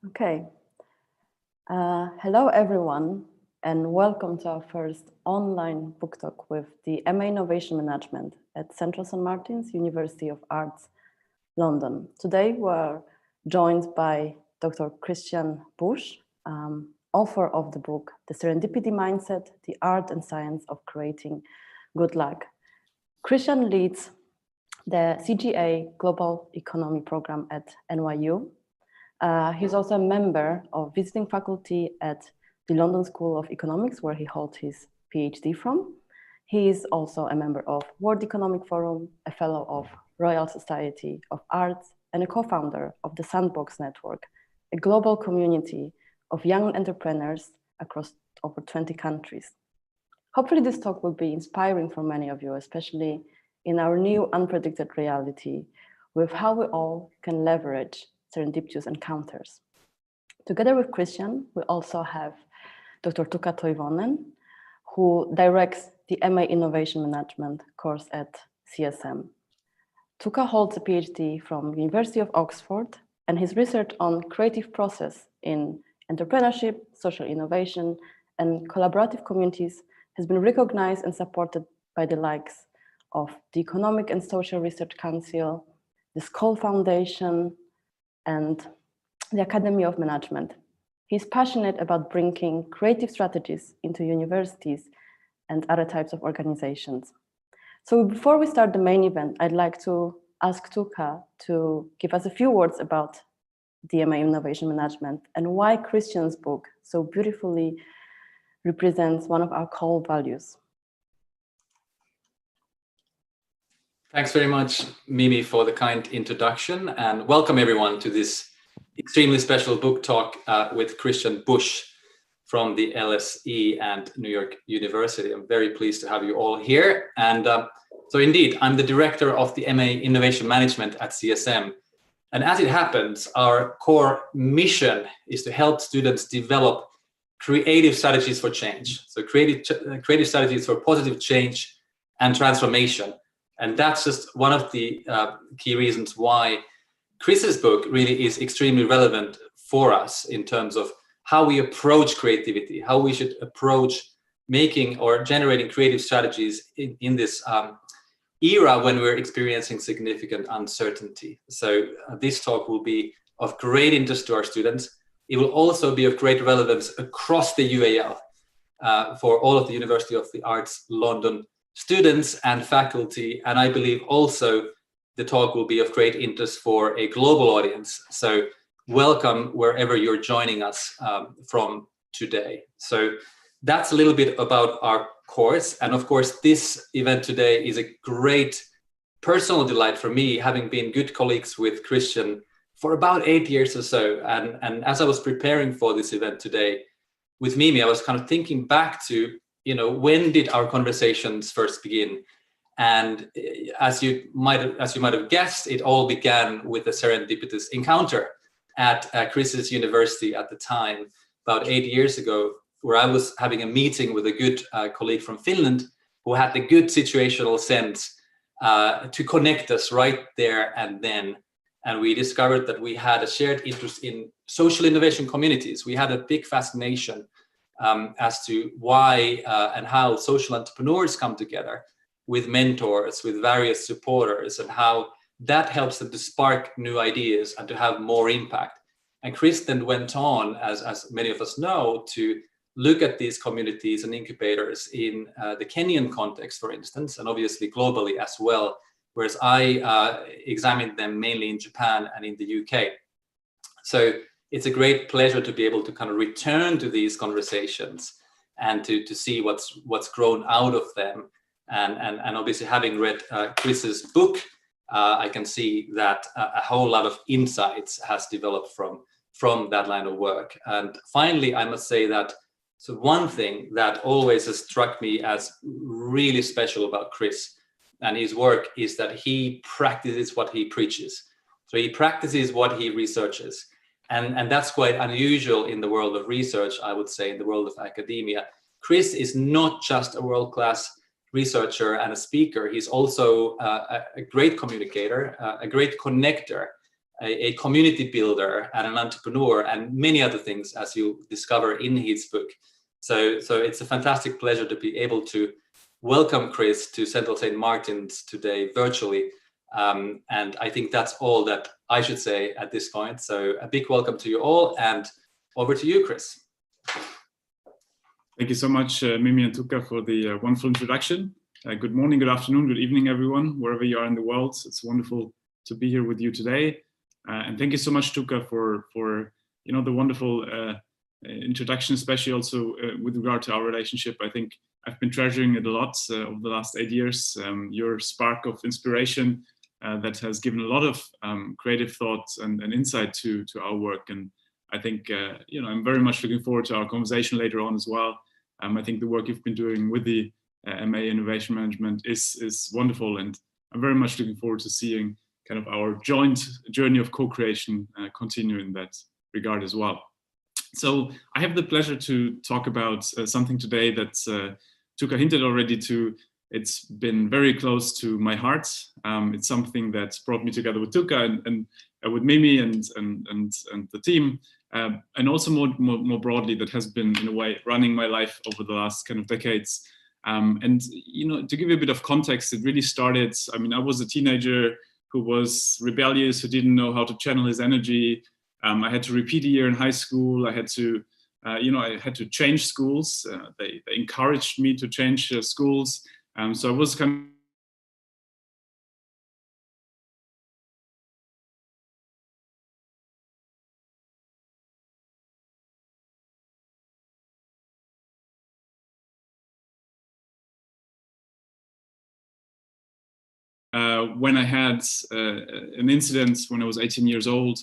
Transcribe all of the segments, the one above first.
Okay. Hello, everyone, and welcome to our first online book talk with the MA Innovation Management at Central St. Martin's University of Arts, London. Today, we're joined by Dr. Christian Busch, author of the book, The Serendipity Mindset, The Art and Science of Creating Good Luck. Christian leads the CGA Global Economy Program at NYU. He's also a member of visiting faculty at the London School of Economics, where he holds his PhD from. He is also a member of World Economic Forum, a fellow of Royal Society of Arts, and a co-founder of the Sandbox Network, a global community of young entrepreneurs across over 20 countries. Hopefully this talk will be inspiring for many of you, especially in our new unpredicted reality, with how we all can leverage serendipitous encounters. Together with Christian, we also have Dr. Tuukka Toivonen, who directs the MA Innovation Management course at CSM. Tuukka holds a PhD from University of Oxford, and his research on creative process in entrepreneurship, social innovation, and collaborative communities has been recognized and supported by the likes of the Economic and Social Research Council, the Skoll Foundation, and the Academy of Management. He's passionate about bringing creative strategies into universities and other types of organizations. So before we start the main event, I'd like to ask Tuukka to give us a few words about DMA Innovation Management and why Christian's book so beautifully represents one of our core values. Thanks very much, Mimi, for the kind introduction, and welcome everyone to this extremely special book talk with Christian Busch from the LSE and New York University. I'm very pleased to have you all here. And so indeed, I'm the director of the MA Innovation Management at CSM. And as it happens, our core mission is to help students develop creative strategies for change. So creative strategies for positive change and transformation. And that's just one of the key reasons why Chris's book really is extremely relevant for us in terms of how we approach creativity, how we should approach making or generating creative strategies in this era when we're experiencing significant uncertainty. So this talk will be of great interest to our students. It will also be of great relevance across the UAL for all of the University of the Arts London students and faculty, and I believe also the talk will be of great interest for a global audience. So welcome wherever you're joining us from today. So that's a little bit about our course. And of course, this event today is a great personal delight for me, having been good colleagues with Christian for about 8 years or so. And as I was preparing for this event today with Mimi, I was kind of thinking back to, when did our conversations first begin? And as you might have guessed, it all began with a serendipitous encounter at Chris's university at the time, about 8 years ago, where I was having a meeting with a good colleague from Finland who had the good situational sense to connect us right there and then. And we discovered that we had a shared interest in social innovation communities. We had a big fascination as to why and how social entrepreneurs come together with mentors, with various supporters, and how that helps them to spark new ideas and to have more impact. And Chris then went on, as many of us know, to look at these communities and incubators in the Kenyan context, for instance, and obviously globally as well, whereas I examined them mainly in Japan and in the UK. So it's a great pleasure to be able to kind of return to these conversations and to see what's grown out of them. And obviously, having read Chris's book, I can see that a whole lot of insights has developed from that line of work. And finally, I must say that so one thing that always has struck me as really special about Chris and his work is that he practices what he preaches. So he practices what he researches. And that's quite unusual in the world of research, I would say, in the world of academia. Chris is not just a world-class researcher and a speaker. He's also a great communicator, a great connector, a community builder and an entrepreneur, and many other things, as you discover in his book. So it's a fantastic pleasure to be able to welcome Chris to Central St. Martin's today virtually. And I think that's all that I should say at this point. So a big welcome to you all, and over to you, Chris. Thank you so much, Mimi and Tuka, for the wonderful introduction. Good morning, good afternoon, good evening, everyone, wherever you are in the world. It's wonderful to be here with you today. And thank you so much, Tuka, for the wonderful introduction, especially also with regard to our relationship. I think I've been treasuring it a lot over the last 8 years. Your spark of inspiration that has given a lot of creative thoughts and insight to our work. And I think I'm very much looking forward to our conversation later on as well. I think the work you've been doing with the MA Innovation Management is wonderful, and I'm very much looking forward to seeing kind of our joint journey of co-creation continue in that regard as well. So I have the pleasure to talk about something today that Tuka hinted already to. It's been very close to my heart. It's something that's brought me together with Tuka and with Mimi and the team, and also more broadly, that has been in a way running my life over the last kind of decades. And to give you a bit of context, it really started. I mean, I was a teenager who was rebellious, who didn't know how to channel his energy. I had to repeat a year in high school. I had to, I had to change schools. They encouraged me to change schools. So I was kind when I had an incident when I was 18 years old,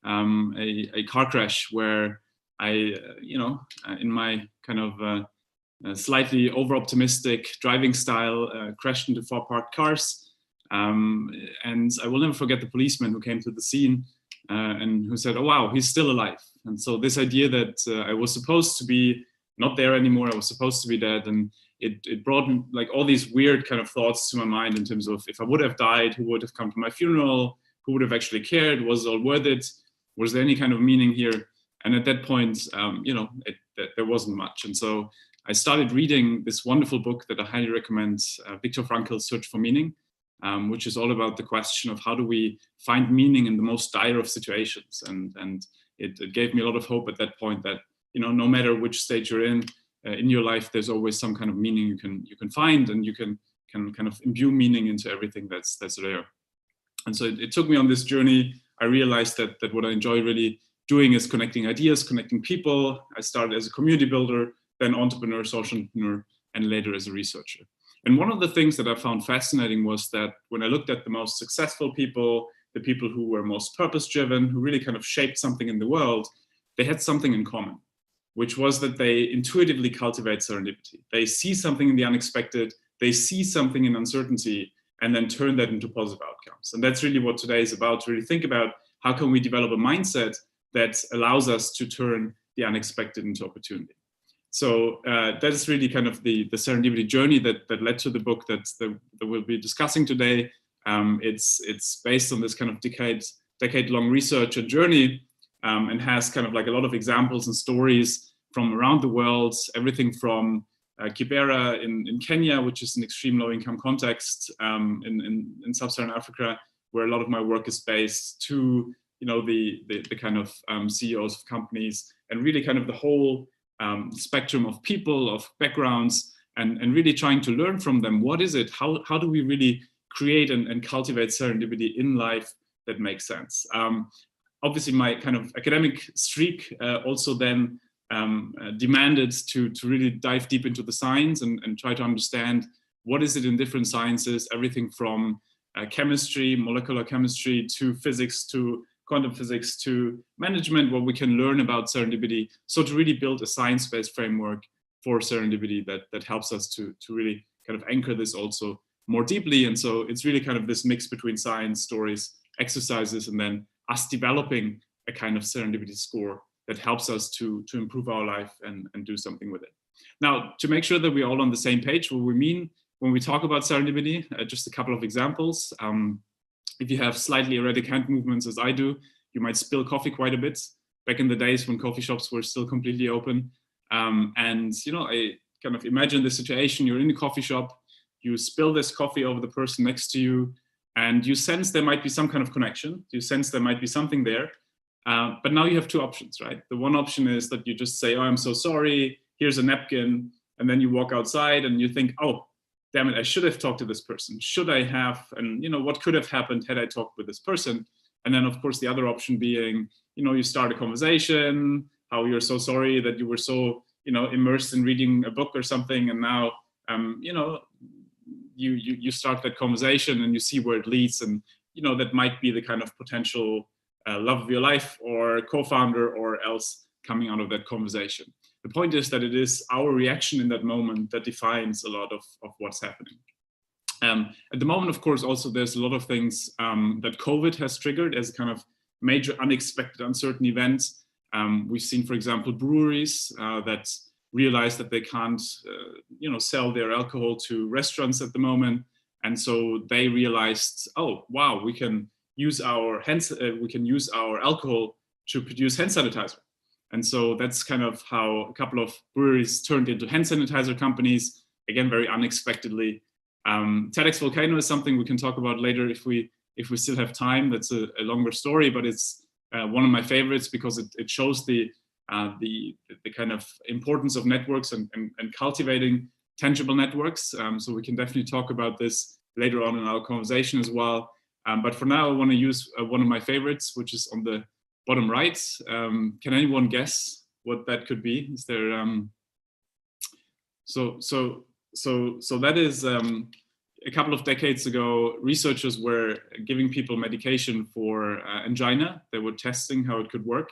a car crash where I, in my kind of slightly over-optimistic driving style, crashed into 4 parked cars. And I will never forget the policeman who came to the scene and who said, "Oh, wow, he's still alive." And so this idea that I was supposed to be not there anymore, I was supposed to be dead, and it brought like all these weird kind of thoughts to my mind in terms of, if I would have died, who would have come to my funeral? Who would have actually cared? Was it all worth it? Was there any kind of meaning here? And at that point, there wasn't much. And so I started reading this wonderful book that I highly recommend, Viktor Frankl's Search for Meaning, which is all about the question of how do we find meaning in the most dire of situations. And it gave me a lot of hope at that point that, no matter which stage you're in your life, there's always some kind of meaning you can find, and you can kind of imbue meaning into everything that's there. And so it took me on this journey. I realized that what I enjoy really doing is connecting ideas, connecting people. I started as a community builder, then entrepreneur, social entrepreneur, and later as a researcher. And one of the things that I found fascinating was that when I looked at the most successful people, the people who were most purpose-driven, who really kind of shaped something in the world, they had something in common, which was that they intuitively cultivate serendipity. They see something in the unexpected, they see something in uncertainty, and then turn that into positive outcomes. And that's really what today is about, to really think about how can we develop a mindset that allows us to turn the unexpected into opportunity. So that is really kind of the serendipity journey that led to the book that we'll be discussing today. It's based on this kind of decade-long research and journey, and has kind of like a lot of examples and stories from around the world, everything from Kibera in Kenya, which is an extreme low-income context in sub-Saharan Africa, where a lot of my work is based, to the kind of CEOs of companies, and really kind of the whole spectrum of people, of backgrounds, and really trying to learn from them. What is it? How do we really create and cultivate serendipity in life that makes sense? Obviously, my kind of academic streak also then demanded to really dive deep into the science and try to understand what is it in different sciences, everything from chemistry, molecular chemistry, to physics, to quantum physics, to management, what we can learn about serendipity. So to really build a science-based framework for serendipity that helps us to really kind of anchor this also more deeply. And so it's really kind of this mix between science, stories, exercises, and then us developing a kind of serendipity score that helps us to improve our life and do something with it. Now, to make sure that we're all on the same page, what we mean when we talk about serendipity, just a couple of examples. If you have slightly erratic hand movements, as I do, you might spill coffee quite a bit. Back in the days when coffee shops were still completely open. And, I kind of imagine the situation, you're in a coffee shop, you spill this coffee over the person next to you, and you sense there might be some kind of connection. You sense there might be something there. But now you have two options, right? The one option is that you just say, oh, I'm so sorry, here's a napkin. And then you walk outside and you think, oh, damn it, I should have talked to this person. Should I have? And, what could have happened had I talked with this person? And then, of course, the other option being, you start a conversation, how you're so sorry that you were so, immersed in reading a book or something. And now, you start that conversation and you see where it leads. And, that might be the kind of potential love of your life or co-founder or else coming out of that conversation. The point is that it is our reaction in that moment that defines a lot of what's happening. At the moment, of course, also there's a lot of things that COVID has triggered as kind of major unexpected uncertain events. We've seen, for example, breweries that realize that they can't, sell their alcohol to restaurants at the moment. And so they realized, oh, wow, we can use our alcohol to produce hand sanitizer. And so that's kind of how a couple of breweries turned into hand sanitizer companies, again, very unexpectedly. TEDx Volcano is something we can talk about later if we still have time. That's a longer story, but it's one of my favorites because it shows the kind of importance of networks and cultivating tangible networks. So we can definitely talk about this later on in our conversation as well. But for now, I want to use one of my favorites, which is on the bottom right. Can anyone guess what that could be? Is there so that is a couple of decades ago, researchers were giving people medication for angina. They were testing how it could work.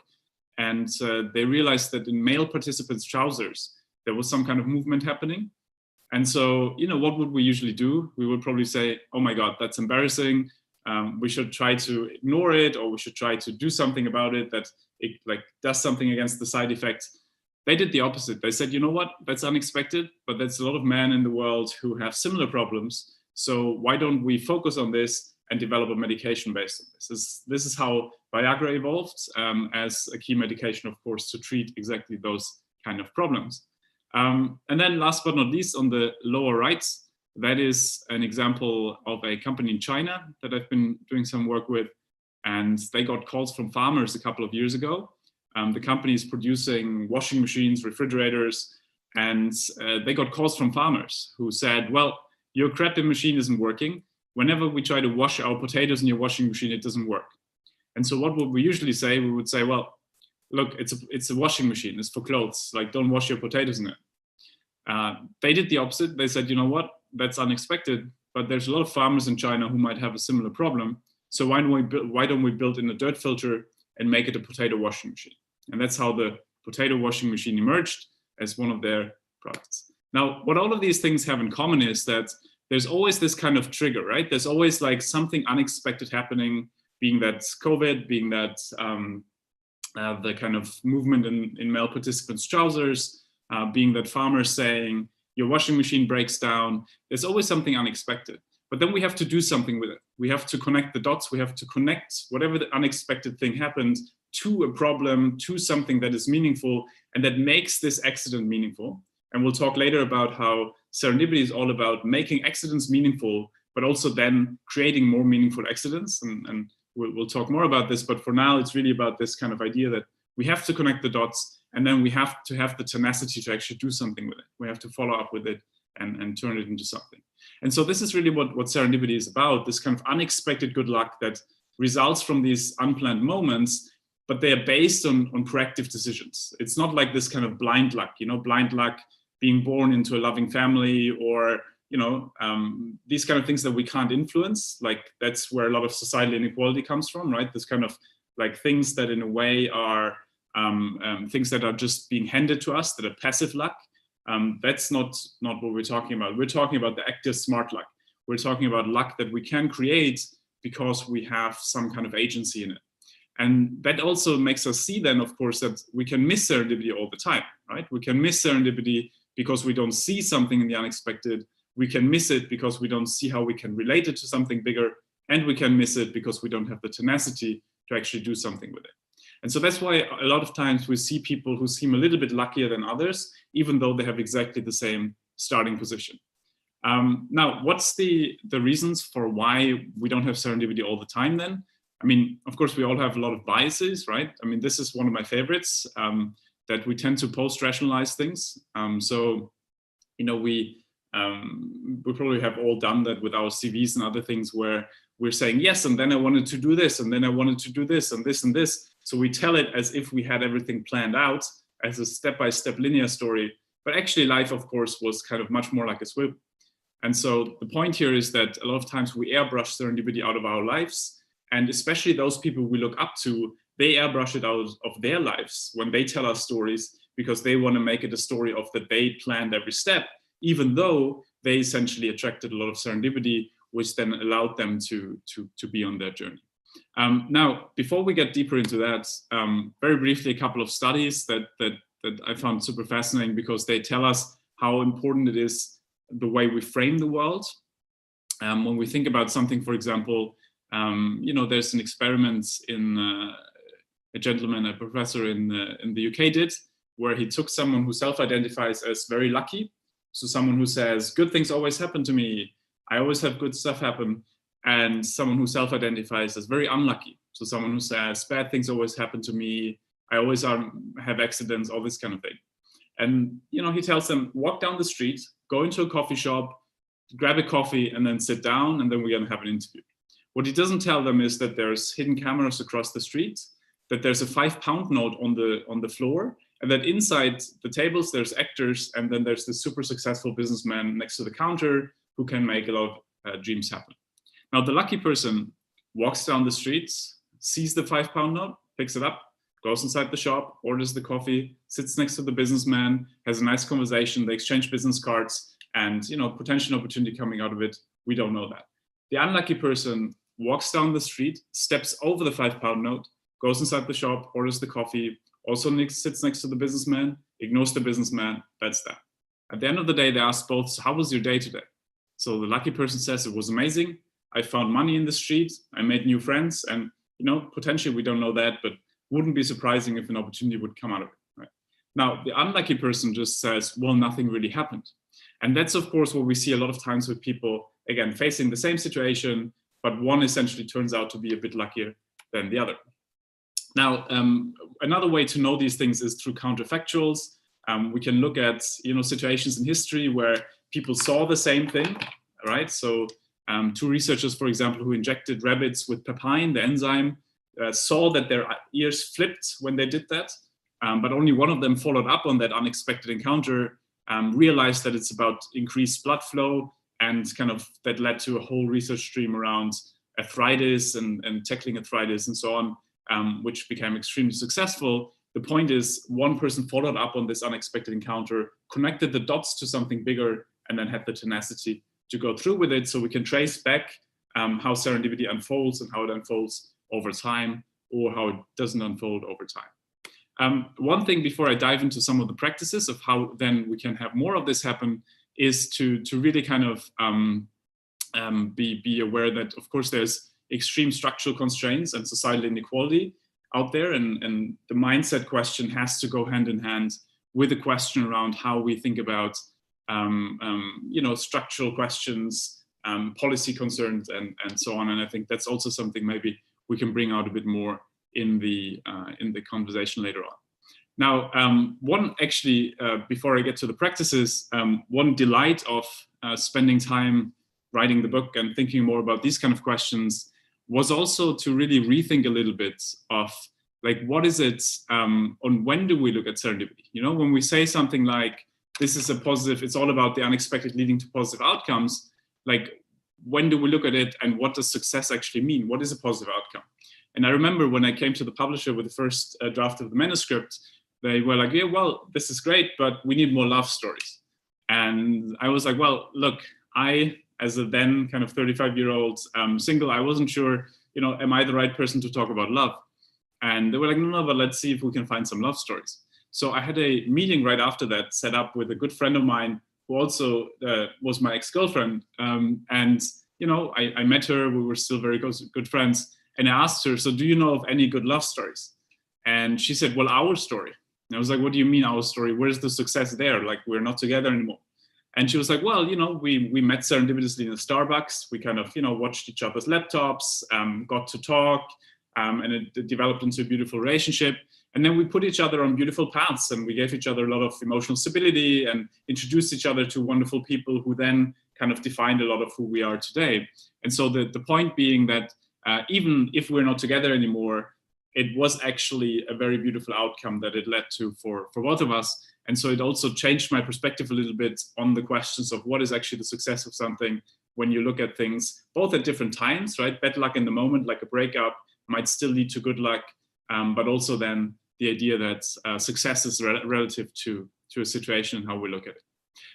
And they realized that in male participants' trousers, there was some kind of movement happening. And so, what would we usually do? We would probably say, oh my God, that's embarrassing. We should try to ignore it, or we should try to do something about it that it does something against the side effects. They did the opposite. They said, you know what, that's unexpected, but there's a lot of men in the world who have similar problems. So why don't we focus on this and develop a medication based on this? This is how Viagra evolved as a key medication, of course, to treat exactly those kind of problems. And then last but not least, on the lower right, that is an example of a company in China that I've been doing some work with. And they got calls from farmers a couple of years ago. The company is producing washing machines, refrigerators, and they got calls from farmers who said, well, your crappy machine isn't working. Whenever we try to wash our potatoes in your washing machine, it doesn't work. And so what would we usually say? We would say, well, look, it's a washing machine. It's for clothes. Don't wash your potatoes in it. They did the opposite. They said, you know what? That's unexpected, but there's a lot of farmers in China who might have a similar problem. So why don't we build in a dirt filter and make it a potato washing machine? And that's how the potato washing machine emerged as one of their products. Now, what all of these things have in common is that there's always this kind of trigger, right? There's always something unexpected happening, being that COVID, being that the kind of movement in male participants' trousers, being that farmers saying, your washing machine breaks down. There's always something unexpected. But then we have to do something with it. We have to connect the dots. We have to connect whatever the unexpected thing happened to a problem, to something that is meaningful and that makes this accident meaningful. And we'll talk later about how serendipity is all about making accidents meaningful, but also then creating more meaningful accidents. And we'll talk more about this. But for now, it's really about this kind of idea that we have to connect the dots, and then we have to have the tenacity to actually do something with it. We have to follow up with it and turn it into something. And so this is really what serendipity is about, this kind of unexpected good luck that results from these unplanned moments, but they are based on proactive decisions. It's not like this kind of blind luck, blind luck being born into a loving family, or these kind of things that we can't influence. That's where a lot of societal inequality comes from, right? This kind of things that in a way are things that are just being handed to us, that are passive luck. That's not what we're talking about. We're talking about the active smart luck. We're talking about luck that we can create because we have some kind of agency in it. And that also makes us see then, of course, that we can miss serendipity all the time, right? We can miss serendipity because we don't see something in the unexpected. We can miss it because we don't see how we can relate it to something bigger. and we can miss it because we don't have the tenacity to actually do something with it. And so that's why a lot of times we see people who seem a little bit luckier than others, even though they have exactly the same starting position. Now, what's the reasons for why we don't have serendipity all the time then? I mean, of course, we all have a lot of biases, right? I mean, this is one of my favorites, that we tend to post-rationalize things. So, you know, we probably have all done that with our CVs and other things where we're saying, yes, and then I wanted to do this, and then I wanted to do this, and this, and this. So we tell it as if we had everything planned out as a step-by-step linear story. But actually life, of course, was kind of much more like a swoop. And so the point here is that a lot of times we airbrush serendipity out of our lives. And especially those people we look up to, they airbrush it out of their lives when they tell us stories, because they want to make it a story of that they planned every step, even though they essentially attracted a lot of serendipity, which then allowed them to be on their journey. Now, before we get deeper into that, very briefly, a couple of studies that I found super fascinating, because they tell us how important it is the way we frame the world. When we think about something, for example, you know, there's an experiment in a gentleman, a professor in the UK did, where he took someone who self-identifies as very lucky. So someone who says, good things always happen to me, I always have good stuff happen, and someone who self-identifies as very unlucky. So someone who says, bad things always happen to me, I always have accidents, all this kind of thing. And, you know, he tells them, walk down the street, go into a coffee shop, grab a coffee, and then sit down, and then we're going to have an interview. What he doesn't tell them is that there's hidden cameras across the street, that there's a £5 note on the floor, and that inside the tables there's actors, and then there's this super successful businessman next to the counter who can make a lot of dreams happen. Now, the lucky person walks down the streets, sees the £5 note, picks it up, goes inside the shop, orders the coffee, sits next to the businessman, has a nice conversation, they exchange business cards, and, you know, potential opportunity coming out of it, we don't know that. The unlucky person walks down the street, steps over the £5 note, goes inside the shop, orders the coffee, also sits next to the businessman, ignores the businessman, that's that. At the end of the day, they ask both, so how was your day today? So the lucky person says, it was amazing. I found money in the street, I made new friends, and, you know, potentially we don't know that, but wouldn't be surprising if an opportunity would come out of it. Right? Now, the unlucky person just says, well, nothing really happened. And that's, of course, what we see a lot of times with people, again, facing the same situation, but one essentially turns out to be a bit luckier than the other. Now, another way to know these things is through counterfactuals. We can look at, you know, situations in history where people saw the same thing, right? So two researchers, for example, who injected rabbits with papain, the enzyme, saw that their ears flipped when they did that, but only one of them followed up on that unexpected encounter, realized that it's about increased blood flow, and kind of that led to a whole research stream around arthritis and tackling arthritis and so on, which became extremely successful. The point is, one person followed up on this unexpected encounter, connected the dots to something bigger, and then had the tenacity to go through with it. So we can trace back how serendipity unfolds and how it unfolds over time, or how it doesn't unfold over time. One thing before I dive into some of the practices of how then we can have more of this happen is to really kind of be aware that, of course, there's extreme structural constraints and societal inequality out there, and the mindset question has to go hand in hand with the question around how we think about you know, structural questions, policy concerns, and so on. And I think that's also something maybe we can bring out a bit more in the conversation later on. Now, one actually, before I get to the practices, one delight of spending time writing the book and thinking more about these kind of questions was also to really rethink a little bit of, like, what is it, on when do we look at serendipity? You know, when we say something like, this is a positive, it's all about the unexpected leading to positive outcomes, like, when do we look at it, and what does success actually mean? What is a positive outcome? And I remember when I came to the publisher with the first draft of the manuscript, they were like, yeah, well, this is great, but we need more love stories. And I was like, well, look, I, as a then kind of 35-year-old single, I wasn't sure, you know, am I the right person to talk about love? And they were like, no, but let's see if we can find some love stories. So I had a meeting right after that set up with a good friend of mine who also was my ex-girlfriend. And I met her, we were still very good friends. And I asked her, so do you know of any good love stories? And she said, well, our story. And I was like, what do you mean our story? Where's the success there? Like, we're not together anymore. And she was like, well, we met serendipitously in a Starbucks. We kind of, watched each other's laptops, got to talk, and it developed into a beautiful relationship. And then we put each other on beautiful paths, and we gave each other a lot of emotional stability and introduced each other to wonderful people who then kind of defined a lot of who we are today. And so the point being that even if we're not together anymore, it was actually a very beautiful outcome that it led to for both of us. And so it also changed my perspective a little bit on the questions of what is actually the success of something when you look at things both at different times, right? Bad luck in the moment, like a breakup, might still lead to good luck, but also then the idea that success is relative to a situation and how we look at it.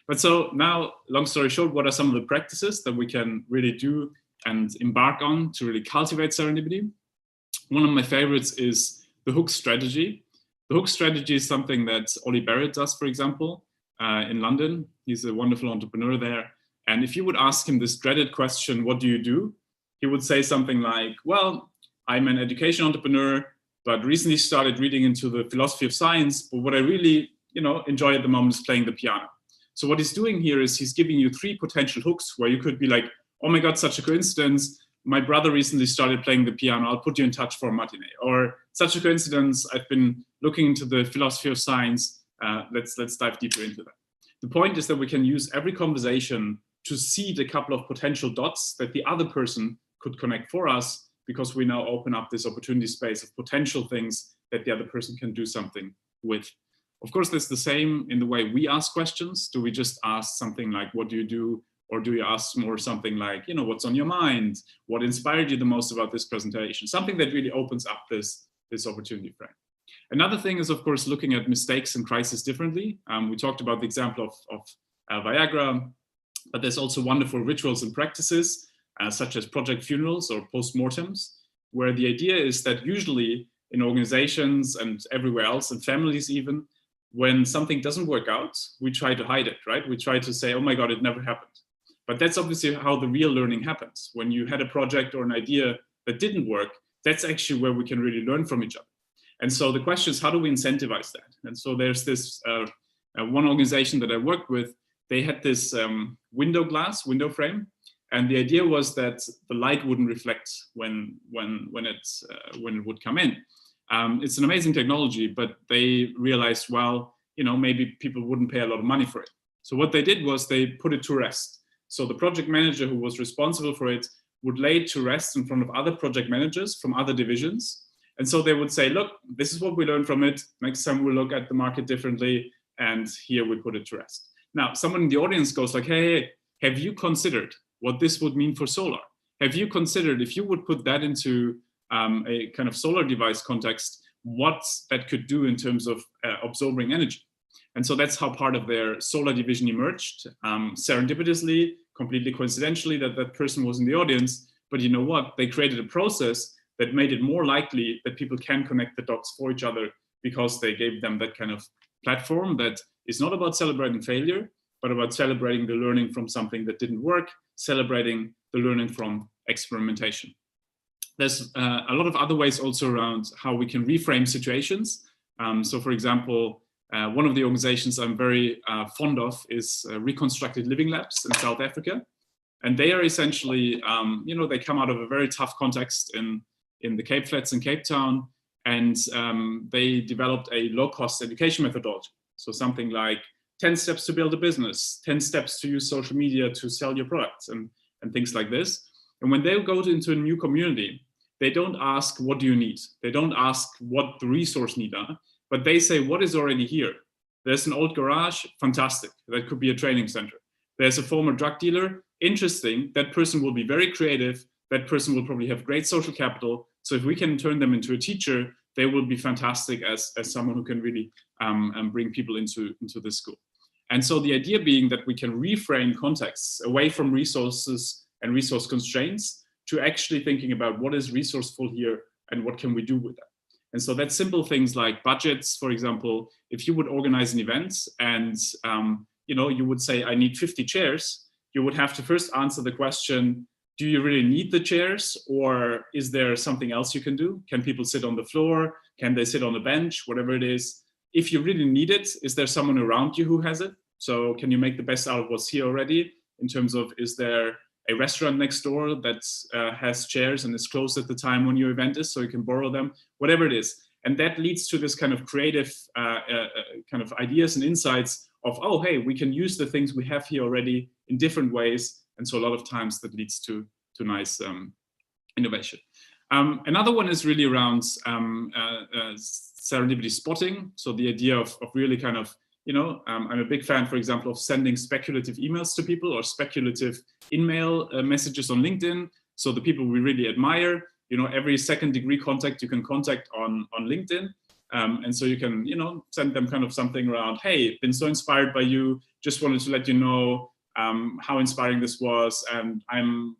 But so now, long story short, what are some of the practices that we can really do and embark on to really cultivate serendipity? One of my favorites is the hook strategy. The hook strategy is something that Ollie Barrett does, for example, in London. He's a wonderful entrepreneur there. And if you would ask him this dreaded question, what do you do? He would say something like, well, I'm an education entrepreneur, but recently started reading into the philosophy of science. But what I really, enjoy at the moment is playing the piano. So what he's doing here is he's giving you 3 potential hooks where you could be like, oh my God, such a coincidence. My brother recently started playing the piano. I'll put you in touch for a matinee. Or such a coincidence, I've been looking into the philosophy of science. Let's dive deeper into that. The point is that we can use every conversation to seed a couple of potential dots that the other person could connect for us, because we now open up this opportunity space of potential things that the other person can do something with. Of course, that's the same in the way we ask questions. Do we just ask something like, what do you do? Or do you ask more something like, what's on your mind? What inspired you the most about this presentation? Something that really opens up this opportunity frame. Another thing is, of course, looking at mistakes and crisis differently. We talked about the example of Viagra, but there's also wonderful rituals and practices, such as project funerals or postmortems, where the idea is that usually in organizations and everywhere else, and families even, when something doesn't work out, we try to hide it, right? We try to say, oh my God, it never happened. But that's obviously how the real learning happens. When you had a project or an idea that didn't work, that's actually where we can really learn from each other. And so the question is, how do we incentivize that? And so there's this one organization that I worked with, they had this window frame. And the idea was that the light wouldn't reflect when it would come in. It's an amazing technology, but they realized, well, maybe people wouldn't pay a lot of money for it. So what they did was they put it to rest. So the project manager who was responsible for it would lay it to rest in front of other project managers from other divisions. And so they would say, look, this is what we learned from it. Next time we'll look at the market differently. And here we put it to rest. Now, someone in the audience goes like, hey, have you considered what this would mean for solar? Have you considered if you would put that into a kind of solar device context, what that could do in terms of absorbing energy? And so that's how part of their solar division emerged, serendipitously, completely coincidentally, that person was in the audience. But you know what? They created a process that made it more likely that people can connect the dots for each other, because they gave them that kind of platform that is not about celebrating failure, but about celebrating the learning from something that didn't work, celebrating the learning from experimentation. There's a lot of other ways also around how we can reframe situations. So for example, one of the organizations I'm very fond of is Reconstructed Living Labs in South Africa. And they are essentially, they come out of a very tough context in the Cape Flats in Cape Town. And they developed a low-cost education methodology. So something like 10 steps to build a business, 10 steps to use social media to sell your products, and things like this. And when they go into a new community, they don't ask, what do you need? They don't ask what the resource needs are, but they say, what is already here? There's an old garage, fantastic. That could be a training center. There's a former drug dealer, interesting. That person will be very creative. That person will probably have great social capital. So if we can turn them into a teacher, they will be fantastic as someone who can really bring people into this school. And so the idea being that we can reframe contexts away from resources and resource constraints to actually thinking about what is resourceful here and what can we do with that. And so that's simple things like budgets, for example. If you would organize an event and you would say, I need 50 chairs, you would have to first answer the question, do you really need the chairs, or is there something else you can do? Can people sit on the floor? Can they sit on a bench? Whatever it is. If you really need it, is there someone around you who has it? So can you make the best out of what's here already, in terms of, is there a restaurant next door that has chairs and is closed at the time when your event is, so you can borrow them, whatever it is. And that leads to this kind of creative kind of ideas and insights of, oh, hey, we can use the things we have here already in different ways. And so a lot of times that leads to nice innovation. Another one is really around serendipity spotting. So the idea of really kind of, I'm a big fan, for example, of sending speculative emails to people, or speculative in-mail messages on LinkedIn. So the people we really admire, every second-degree contact you can contact on LinkedIn. And so you can, send them kind of something around, hey, been so inspired by you, just wanted to let you know how inspiring this was, and I'm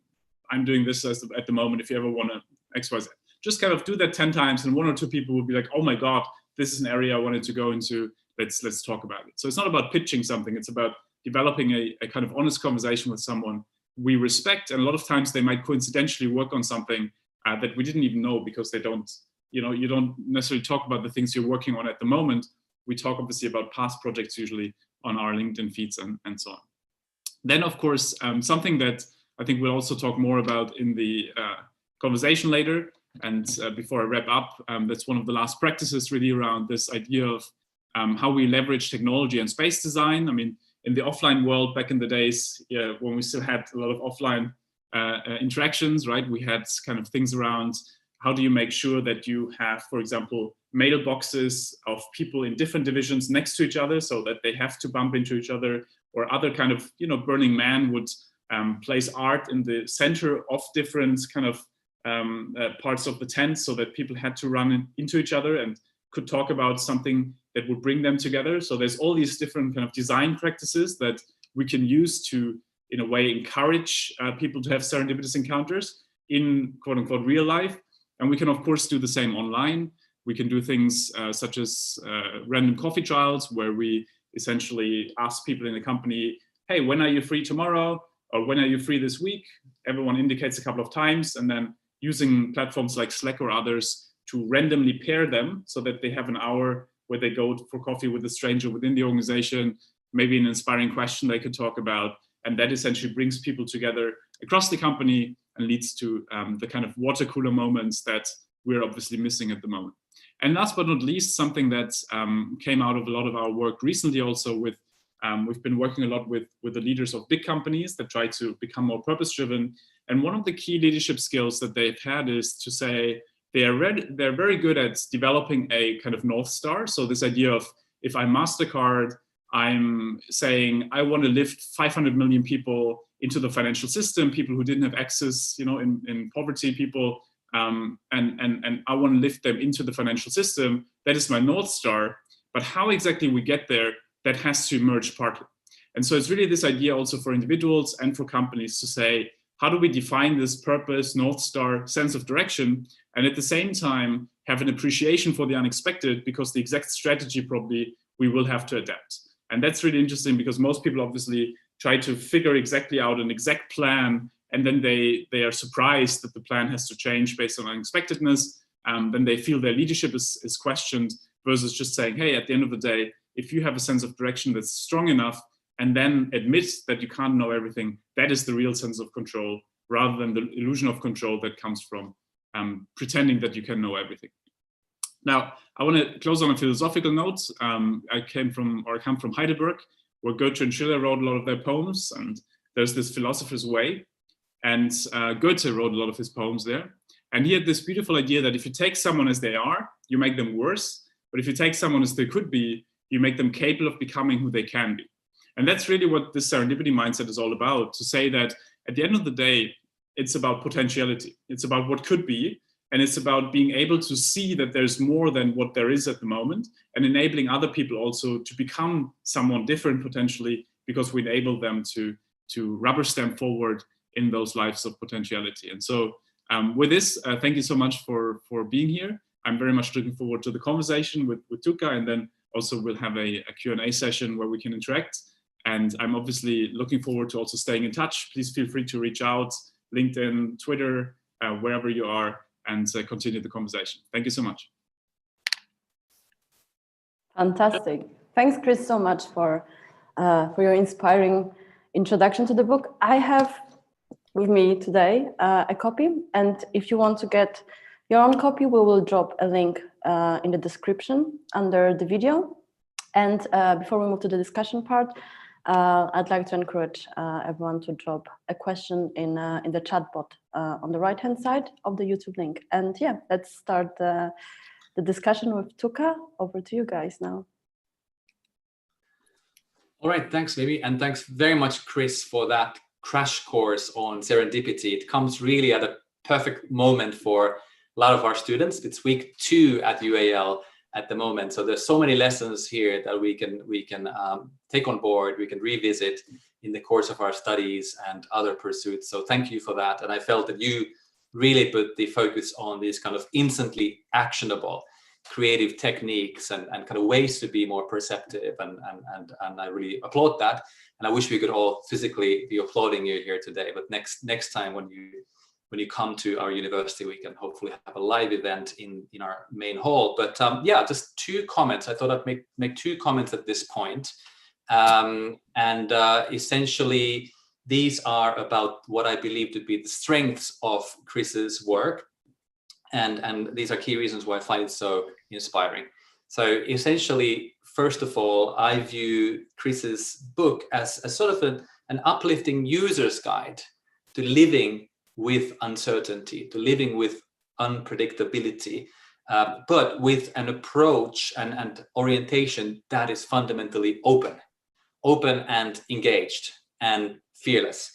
doing this at the moment, if you ever want to XYZ. Just kind of do that 10 times, and 1 or 2 people will be like, oh my God, this is an area I wanted to go into. Let's talk about it. So it's not about pitching something, it's about developing a kind of honest conversation with someone we respect. And a lot of times they might coincidentally work on something that we didn't even know, because they don't, you don't necessarily talk about the things you're working on at the moment. We talk obviously about past projects usually on our LinkedIn feeds and so on. Then of course, something that I think we'll also talk more about in the conversation later. And before I wrap up, that's one of the last practices really around this idea of how we leverage technology and space design. I mean, in the offline world back in the days, when we still had a lot of offline interactions, right? We had kind of things around, how do you make sure that you have, for example, mailboxes of people in different divisions next to each other, so that they have to bump into each other, or other kind of, Burning Man would place art in the center of different kind of parts of the tent, so that people had to run into each other and could talk about something that would bring them together. So there's all these different kind of design practices that we can use to, in a way, encourage people to have serendipitous encounters in quote unquote real life. And we can of course do the same online. We can do things such as random coffee trials, where we essentially ask people in the company, hey, when are you free tomorrow? Or when are you free this week? Everyone indicates a couple of times, and then using platforms like Slack or others to randomly pair them, so that they have an hour where they go for coffee with a stranger within the organization, maybe an inspiring question they could talk about. And that essentially brings people together across the company and leads to the kind of water cooler moments that we're obviously missing at the moment. And last but not least, something that came out of a lot of our work recently also with, we've been working a lot with the leaders of big companies that try to become more purpose-driven. And one of the key leadership skills that they've had is to say, they're very good at developing a kind of North Star. So this idea of, if I'm MasterCard, I'm saying I want to lift 500 million people into the financial system, people who didn't have access, in poverty, people, and I want to lift them into the financial system. That is my North Star. But how exactly we get there, that has to emerge partly. And so it's really this idea also for individuals and for companies to say, how do we define this purpose, North Star, sense of direction, and at the same time have an appreciation for the unexpected, because the exact strategy probably we will have to adapt. And that's really interesting, because most people obviously try to figure exactly out an exact plan, and then they are surprised that the plan has to change based on unexpectedness. Then they feel their leadership is questioned, versus just saying, hey, at the end of the day, if you have a sense of direction that's strong enough, and then admit that you can't know everything, that is the real sense of control, rather than the illusion of control that comes from pretending that you can know everything. Now, I want to close on a philosophical note. I come from Heidelberg, where Goethe and Schiller wrote a lot of their poems, and there's this philosopher's way. And Goethe wrote a lot of his poems there. And he had this beautiful idea that if you take someone as they are, you make them worse. But if you take someone as they could be, you make them capable of becoming who they can be. And that's really what this serendipity mindset is all about, to say that at the end of the day, it's about potentiality. It's about what could be. And it's about being able to see that there's more than what there is at the moment, and enabling other people also to become someone different potentially, because we enable them to rubber stamp forward in those lives of potentiality. And so with this, thank you so much for being here. I'm very much looking forward to the conversation with Tuka, and then also we'll have a Q&A session where we can interact. And I'm obviously looking forward to also staying in touch. Please feel free to reach out LinkedIn, Twitter, wherever you are, and continue the conversation. Thank you so much. Fantastic. Thanks, Chris, so much for your inspiring introduction to the book. I have with me today a copy, and if you want to get your own copy, we will drop a link in the description under the video. And before we move to the discussion part, I'd like to encourage everyone to drop a question in the chat bot on the right-hand side of the YouTube link. And yeah, let's start the discussion with Tuka. Over to you guys now. All right, thanks, Mimi. And thanks very much, Chris, for that crash course on serendipity. It comes really at a perfect moment for a lot of our students. It's week 2 at UAL at the moment. So there's so many lessons here that we can take on board, we can revisit in the course of our studies and other pursuits. So thank you for that. And I felt that you really put the focus on these kind of instantly actionable creative techniques and kind of ways to be more perceptive, and I really applaud that. And I wish we could all physically be applauding you here today, but next time when you come to our university, we can hopefully have a live event in our main hall. But yeah, just 2 comments. I thought I'd make 2 comments at this point. Essentially, these are about what I believe to be the strengths of Chris's work. And these are key reasons why I find it so inspiring. So essentially, first of all, I view Chris's book as a sort of an uplifting user's guide to living with uncertainty, to living with unpredictability, but with an approach and orientation that is fundamentally open and engaged and fearless.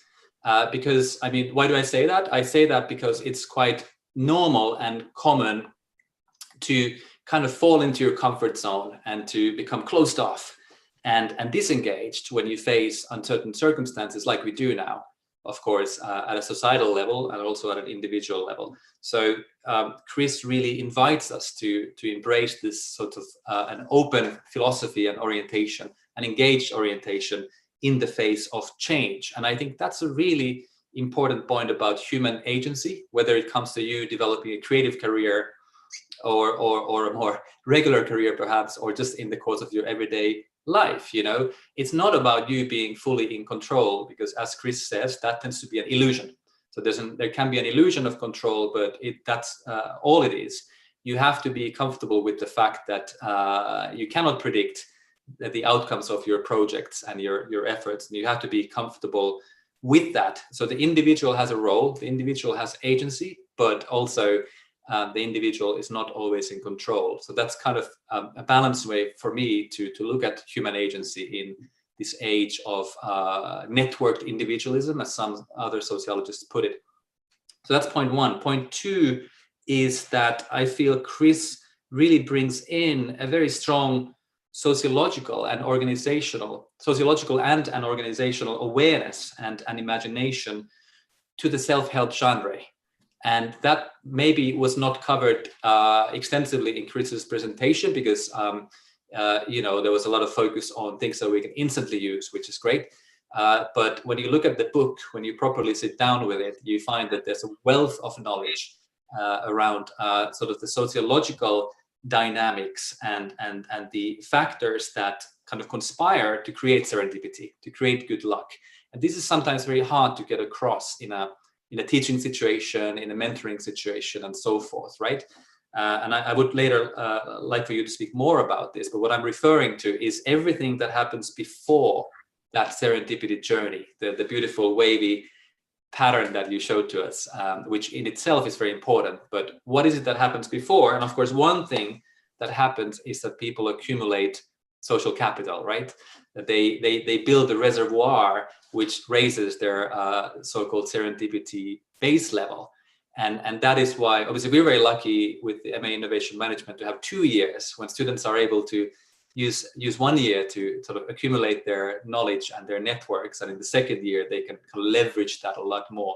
Because, I mean, why do I say that? I say that because it's quite normal and common to kind of fall into your comfort zone and to become closed off and disengaged when you face uncertain circumstances like we do now, of course, at a societal level and also at an individual level. So Chris really invites us to embrace this sort of an open philosophy and orientation, an engaged orientation in the face of change. And I think that's a really important point about human agency, whether it comes to you developing a creative career or a more regular career perhaps, or just in the course of your everyday life. You know, it's not about you being fully in control, because as Chris says, that tends to be an illusion. So there can be an illusion of control, but that's all it is. You have to be comfortable with the fact that you cannot predict the outcomes of your projects and your efforts, and you have to be comfortable with that. So the individual has a role, the individual has agency, but also the individual is not always in control. So that's kind of a balanced way for me to look at human agency in this age of networked individualism, as some other sociologists put it. So that's point 1. Point 2 is that I feel Chris really brings in a very strong sociological and organizational awareness and imagination to the self-help genre. And that maybe was not covered extensively in Chris's presentation, because there was a lot of focus on things that we can instantly use, which is great. But when you look at the book, when you properly sit down with it, you find that there's a wealth of knowledge around sort of the sociological dynamics and the factors that kind of conspire to create serendipity, to create good luck. And this is sometimes very hard to get across in a teaching situation, in a mentoring situation, and so forth, right? And I would later like for you to speak more about this, but what I'm referring to is everything that happens before that serendipity journey, the beautiful wavy pattern that you showed to us, which in itself is very important. But what is it that happens before? And of course, one thing that happens is that people accumulate social capital, right? That they build a reservoir which raises their so-called serendipity base level. And that is why, obviously, we're very lucky with the MA Innovation Management to have 2 years when students are able to use 1 year to sort of accumulate their knowledge and their networks. And in the second year, they can leverage that a lot more.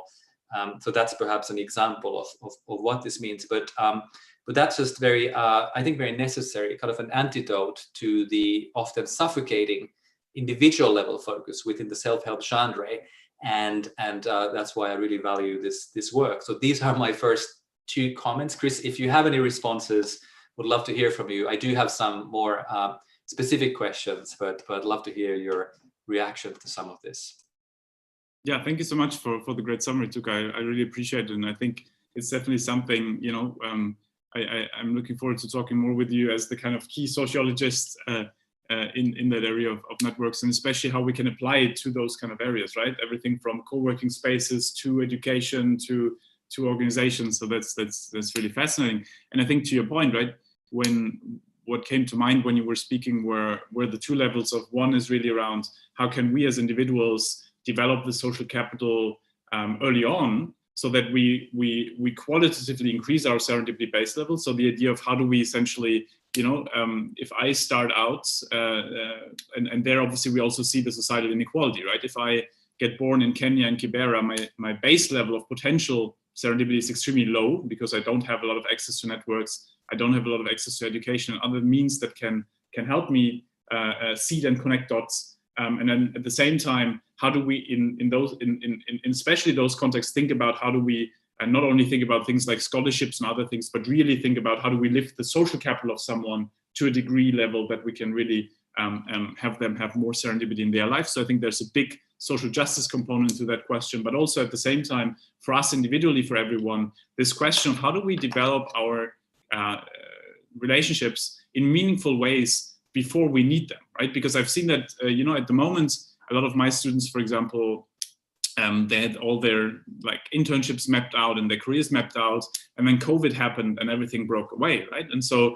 So that's perhaps an example of what this means. But that's just very, I think, very necessary, kind of an antidote to the often suffocating individual level focus within the self-help genre. and that's why I really value this work. So these are my first 2 comments. Chris, if you have any responses, would love to hear from you. I do have some more specific questions, but I'd love to hear your reaction to some of this. Yeah, thank you so much for the great summary, Tuka. I really appreciate it, and I think it's definitely something, you know, I'm looking forward to talking more with you as the kind of key sociologist in that area of networks, and especially how we can apply it to those kind of areas, right? Everything from co-working spaces to education to organizations. So that's really fascinating. And I think to your point, right, what came to mind when you were speaking were the 2 levels of, one is really around how can we as individuals develop the social capital early on, so that we qualitatively increase our serendipity base level. So the idea of how do we essentially, you know, if I start out, and there obviously we also see the societal inequality, right? If I get born in Kenya and Kibera, my base level of potential serendipity is extremely low because I don't have a lot of access to networks. I don't have a lot of access to education and other means that can help me seed and connect dots. And then at the same time, how do we, in especially those contexts, think about how do we, and not only think about things like scholarships and other things, but really think about how do we lift the social capital of someone to a degree level that we can really have them have more serendipity in their life. So I think there's a big social justice component to that question, but also at the same time, for us individually, for everyone, this question of how do we develop our relationships in meaningful ways before we need them, right? Because I've seen that, you know, at the moment, a lot of my students, for example, they had all their like internships mapped out and their careers mapped out, and then COVID happened and everything broke away, right? And so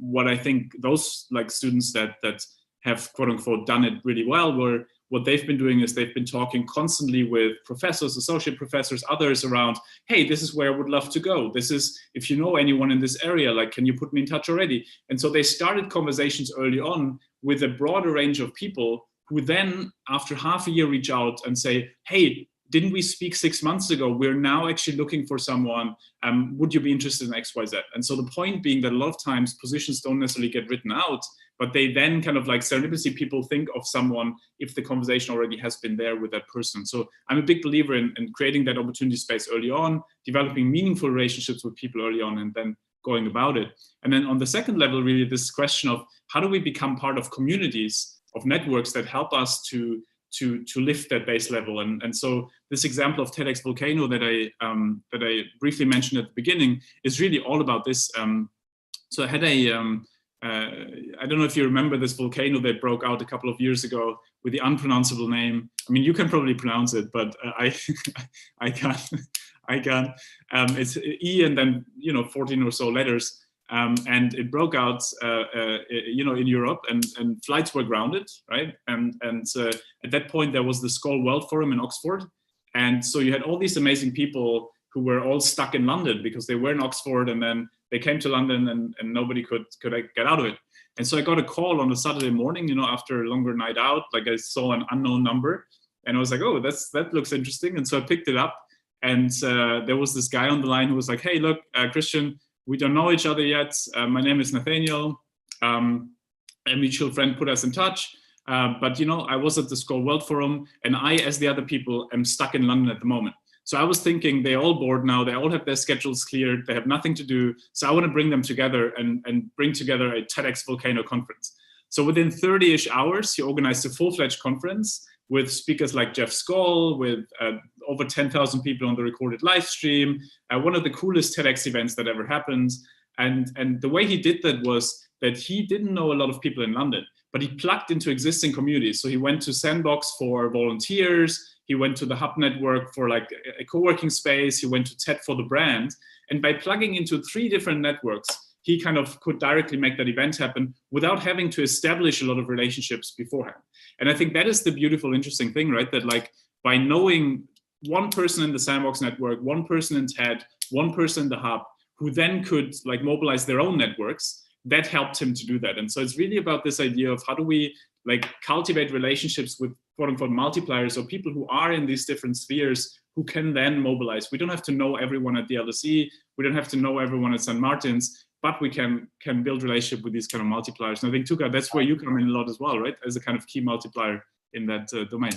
what I think those like students that have quote unquote done it really well were, what they've been doing is they've been talking constantly with professors, associate professors, others around, hey, this is where I would love to go. This is, if you know anyone in this area, like, can you put me in touch already? And so they started conversations early on with a broader range of people who then, after half a year, reach out and say, hey, didn't we speak 6 months ago? We're now actually looking for someone. Would you be interested in X, Y, Z? And so the point being that a lot of times positions don't necessarily get written out, but they then kind of like serendipity people think of someone if the conversation already has been there with that person. So I'm a big believer in creating that opportunity space early on, developing meaningful relationships with people early on, and then going about it. And then on the second level, really this question of how do we become part of communities, of networks that help us to lift that base level. And so this example of TEDx Volcano that I briefly mentioned at the beginning is really all about this. So I had I don't know if you remember this volcano that broke out a couple of years ago with the unpronounceable name. I mean, you can probably pronounce it, but I can't. It's E and then 14 or so letters. And it broke out, in Europe, and flights were grounded, right? And at that point, there was the Skoll World Forum in Oxford, and so you had all these amazing people who were all stuck in London because they were in Oxford, and then they came to London, and nobody could get out of it. And so I got a call on a Saturday morning, after a longer night out. Like, I saw an unknown number, and I was like, oh, that looks interesting. And so I picked it up, and there was this guy on the line who was like, hey, look, Christian, we don't know each other yet. My name is Nathaniel. A mutual friend put us in touch. But I was at the Skoll World Forum, and I, as the other people, am stuck in London at the moment. So I was thinking, they're all bored now. They all have their schedules cleared. They have nothing to do. So I want to bring them together and bring together a TEDx Volcano conference. So within 30-ish hours, he organized a full-fledged conference with speakers like Jeff Skoll, with over 10,000 people on the recorded live stream, one of the coolest TEDx events that ever happened. And the way he did that was that he didn't know a lot of people in London, but he plugged into existing communities. So he went to Sandbox for volunteers. He went to the Hub Network for like a co-working space. He went to TED for the brand. And by plugging into 3 different networks, he kind of could directly make that event happen without having to establish a lot of relationships beforehand. And I think that is the beautiful, interesting thing, right? That like by knowing one person in the Sandbox Network, one person in TED, one person in the Hub, who then could like mobilize their own networks, that helped him to do that. And so it's really about this idea of how do we like cultivate relationships with quote unquote multipliers, or people who are in these different spheres who can then mobilize. We don't have to know everyone at the LSE. We don't have to know everyone at St. Martin's, but we can build relationship with these kind of multipliers. And I think, Tuka, that's where you come in a lot as well, right? As a kind of key multiplier in that domain.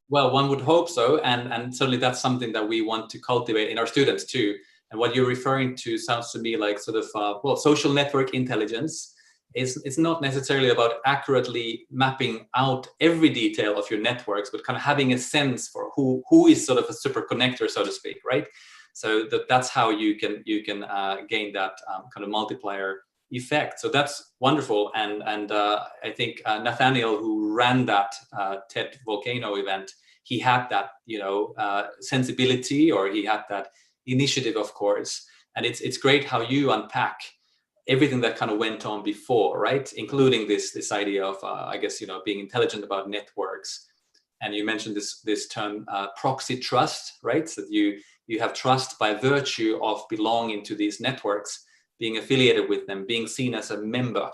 Well, one would hope so, and certainly that's something that we want to cultivate in our students too. And what you're referring to sounds to me like sort of social network intelligence is not necessarily about accurately mapping out every detail of your networks, but kind of having a sense for who is sort of a super connector, so to speak, right? So that's how you can gain that kind of multiplier effect. So that's wonderful, and I think Nathaniel, who ran that TED Volcano event, he had that sensibility, or he had that initiative, of course. And it's great how you unpack everything that kind of went on before, right? Including this idea of I guess being intelligent about networks. And you mentioned this term proxy trust, right? So you have trust by virtue of belonging to these networks, being affiliated with them, being seen as a member.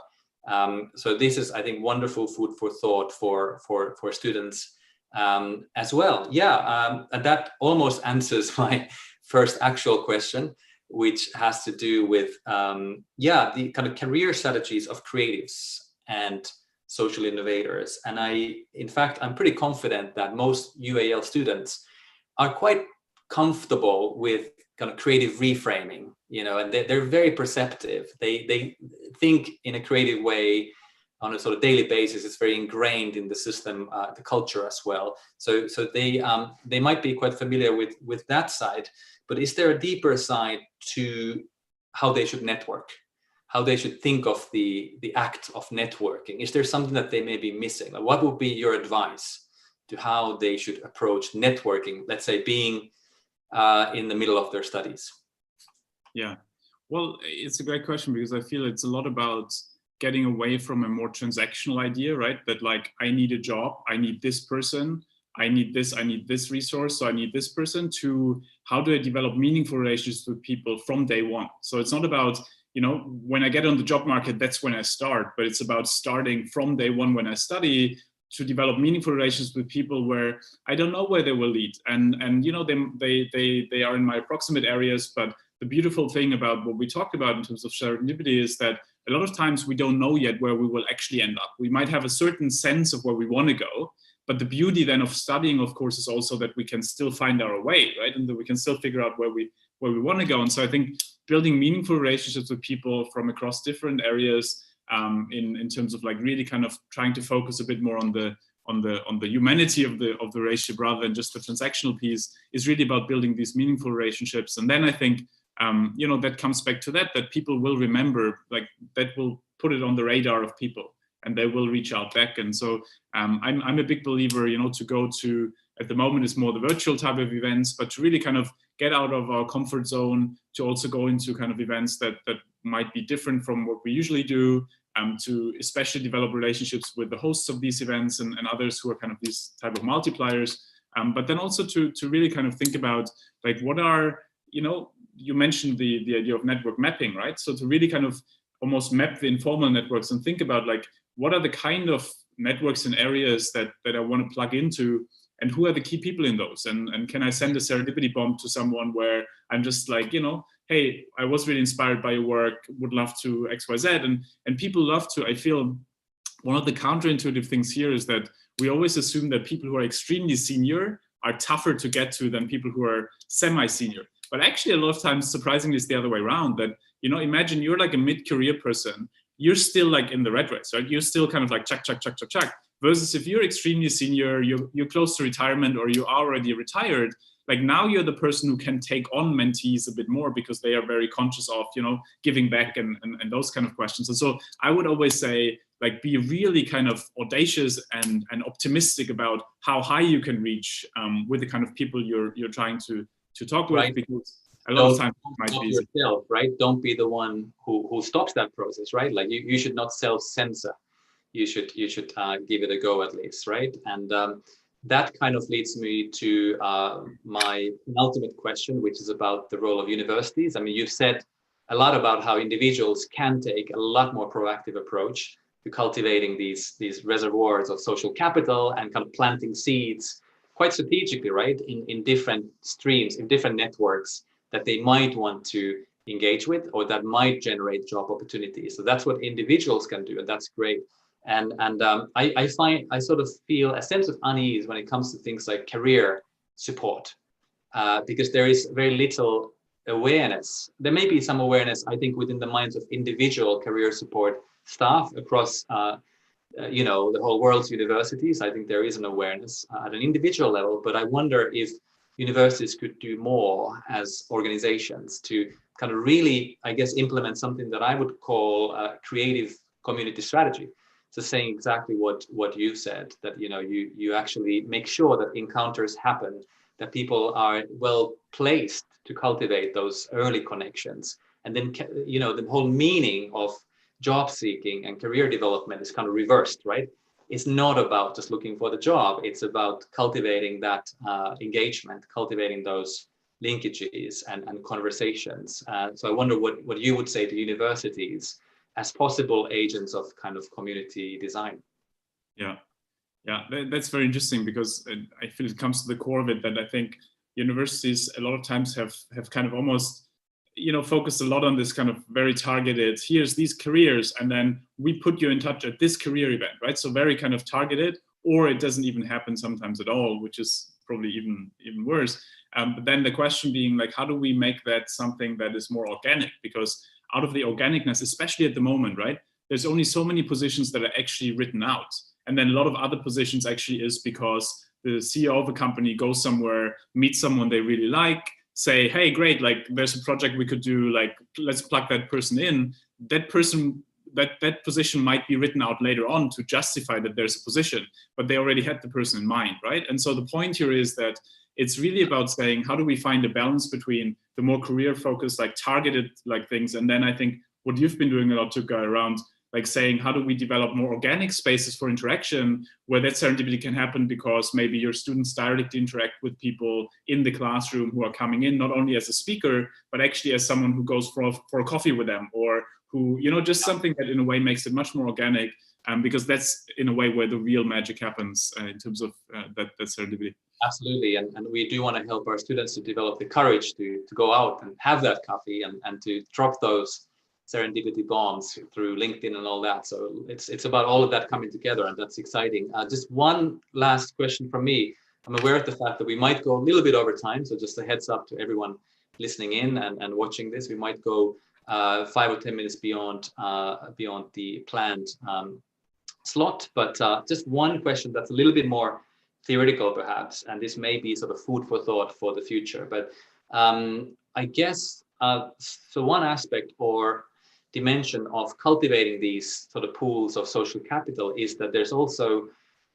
So this is, I think, wonderful food for thought for students as well. Yeah, and that almost answers my first actual question, which has to do with the kind of career strategies of creatives and social innovators. And in fact, I'm pretty confident that most UAL students are quite comfortable with kind of creative reframing, and they're very perceptive. They think in a creative way on a sort of daily basis. It's very ingrained in the system, the culture as well. So they might be quite familiar with that side. But is there a deeper side to how they should network, how they should think of the act of networking? Is there something that they may be missing? Like, what would be your advice to how they should approach networking, let's say being in the middle of their studies? Yeah, well, it's a great question, because I feel it's a lot about getting away from a more transactional idea, right? That like, I need a job, I need this person, I need this resource, so I need this person, to how do I develop meaningful relationships with people from day one? So it's not about, when I get on the job market, that's when I start, but it's about starting from day one when I study, to develop meaningful relationships with people where I don't know where they will lead. And they are in my proximate areas, but the beautiful thing about what we talked about in terms of serendipity is that a lot of times we don't know yet where we will actually end up. We might have a certain sense of where we want to go, but the beauty then of studying, of course, is also that we can still find our way, right? And that we can still figure out where we want to go. And so I think building meaningful relationships with people from across different areas, in terms of like really kind of trying to focus a bit more on the humanity of the relationship rather than just the transactional piece, is really about building these meaningful relationships. And then I think that comes back to that people will remember, like that will put it on the radar of people, and they will reach out back. And so I'm a big believer, to go to, at the moment it's more the virtual type of events, but to really kind of get out of our comfort zone, to also go into kind of events that might be different from what we usually do, to especially develop relationships with the hosts of these events and others who are kind of these type of multipliers. But then also to really kind of think about like, what are, you mentioned the idea of network mapping, right? So to really kind of almost map the informal networks and think about like, what are the kind of networks and areas that I want to plug into, and who are the key people in those? And can I send a serendipity bomb to someone where I'm just like, hey, I was really inspired by your work, would love to XYZ. And people love to, I feel one of the counterintuitive things here is that we always assume that people who are extremely senior are tougher to get to than people who are semi-senior. But actually a lot of times, surprisingly, it's the other way around, that, imagine you're like a mid-career person, you're still like in the red race, right? You're still kind of like check. Versus if you're extremely senior, you're close to retirement, or you are already retired, like now you're the person who can take on mentees a bit more because they are very conscious of, giving back and those kind of questions. And so I would always say, like, be really kind of audacious and optimistic about how high you can reach with the kind of people you're trying to talk with, right? Because a lot of times it might be yourself, right? Don't be the one who stops that process, right? Like you should not self-censor. You should give it a go at least, right? And that kind of leads me to my ultimate question, which is about the role of universities. I mean, you've said a lot about how individuals can take a lot more proactive approach to cultivating these reservoirs of social capital and kind of planting seeds quite strategically, right? In different streams, in different networks that they might want to engage with, or that might generate job opportunities. So that's what individuals can do, and that's great. I sort of feel a sense of unease when it comes to things like career support, because there is very little awareness. There may be some awareness, I think, within the minds of individual career support staff across the whole world's universities. I think there is an awareness at an individual level, but I wonder if universities could do more as organizations to kind of really, I guess, implement something that I would call a creative community strategy. So saying exactly what you said, that you actually make sure that encounters happen, that people are well placed to cultivate those early connections, and then the whole meaning of job seeking and career development is kind of reversed, right? It's not about just looking for the job. It's about cultivating that engagement, cultivating those linkages and conversations. So I wonder what you would say to universities as possible agents of kind of community design. Yeah, that's very interesting, because I feel it comes to the core of it, that I think universities a lot of times have kind of almost focused a lot on this kind of very targeted, here's these careers, and then we put you in touch at this career event, right? So very kind of targeted, or it doesn't even happen sometimes at all, which is probably even worse. But then the question being, like, how do we make that something that is more organic? Because out of the organicness, especially at the moment, right, there's only so many positions that are actually written out. And then a lot of other positions actually is because the CEO of a company goes somewhere, meets someone they really like, say, hey, great, like there's a project we could do, like let's plug that person in. That person, that position might be written out later on to justify that there's a position, but they already had the person in mind, right? And so the point here is that it's really about saying, how do we find a balance between the more career focused, like targeted like things, and then I think what you've been doing a lot, Tuka, around like saying, how do we develop more organic spaces for interaction where that serendipity can happen, because maybe your students directly interact with people in the classroom who are coming in, not only as a speaker, but actually as someone who goes for a coffee with them, or who, just something that in a way makes it much more organic, because that's in a way where the real magic happens in terms of that serendipity. Absolutely, and we do want to help our students to develop the courage to go out and have that coffee and to drop those serendipity bombs through LinkedIn and all that. So it's about all of that coming together, and that's exciting. Just one last question from me. I'm aware of the fact that we might go a little bit over time, so just a heads up to everyone listening in and watching this. We might go 5 or 10 minutes beyond the planned slot, but just one question that's a little bit more theoretical perhaps, and this may be sort of food for thought for the future, but I guess so one aspect or dimension of cultivating these sort of pools of social capital is that there's also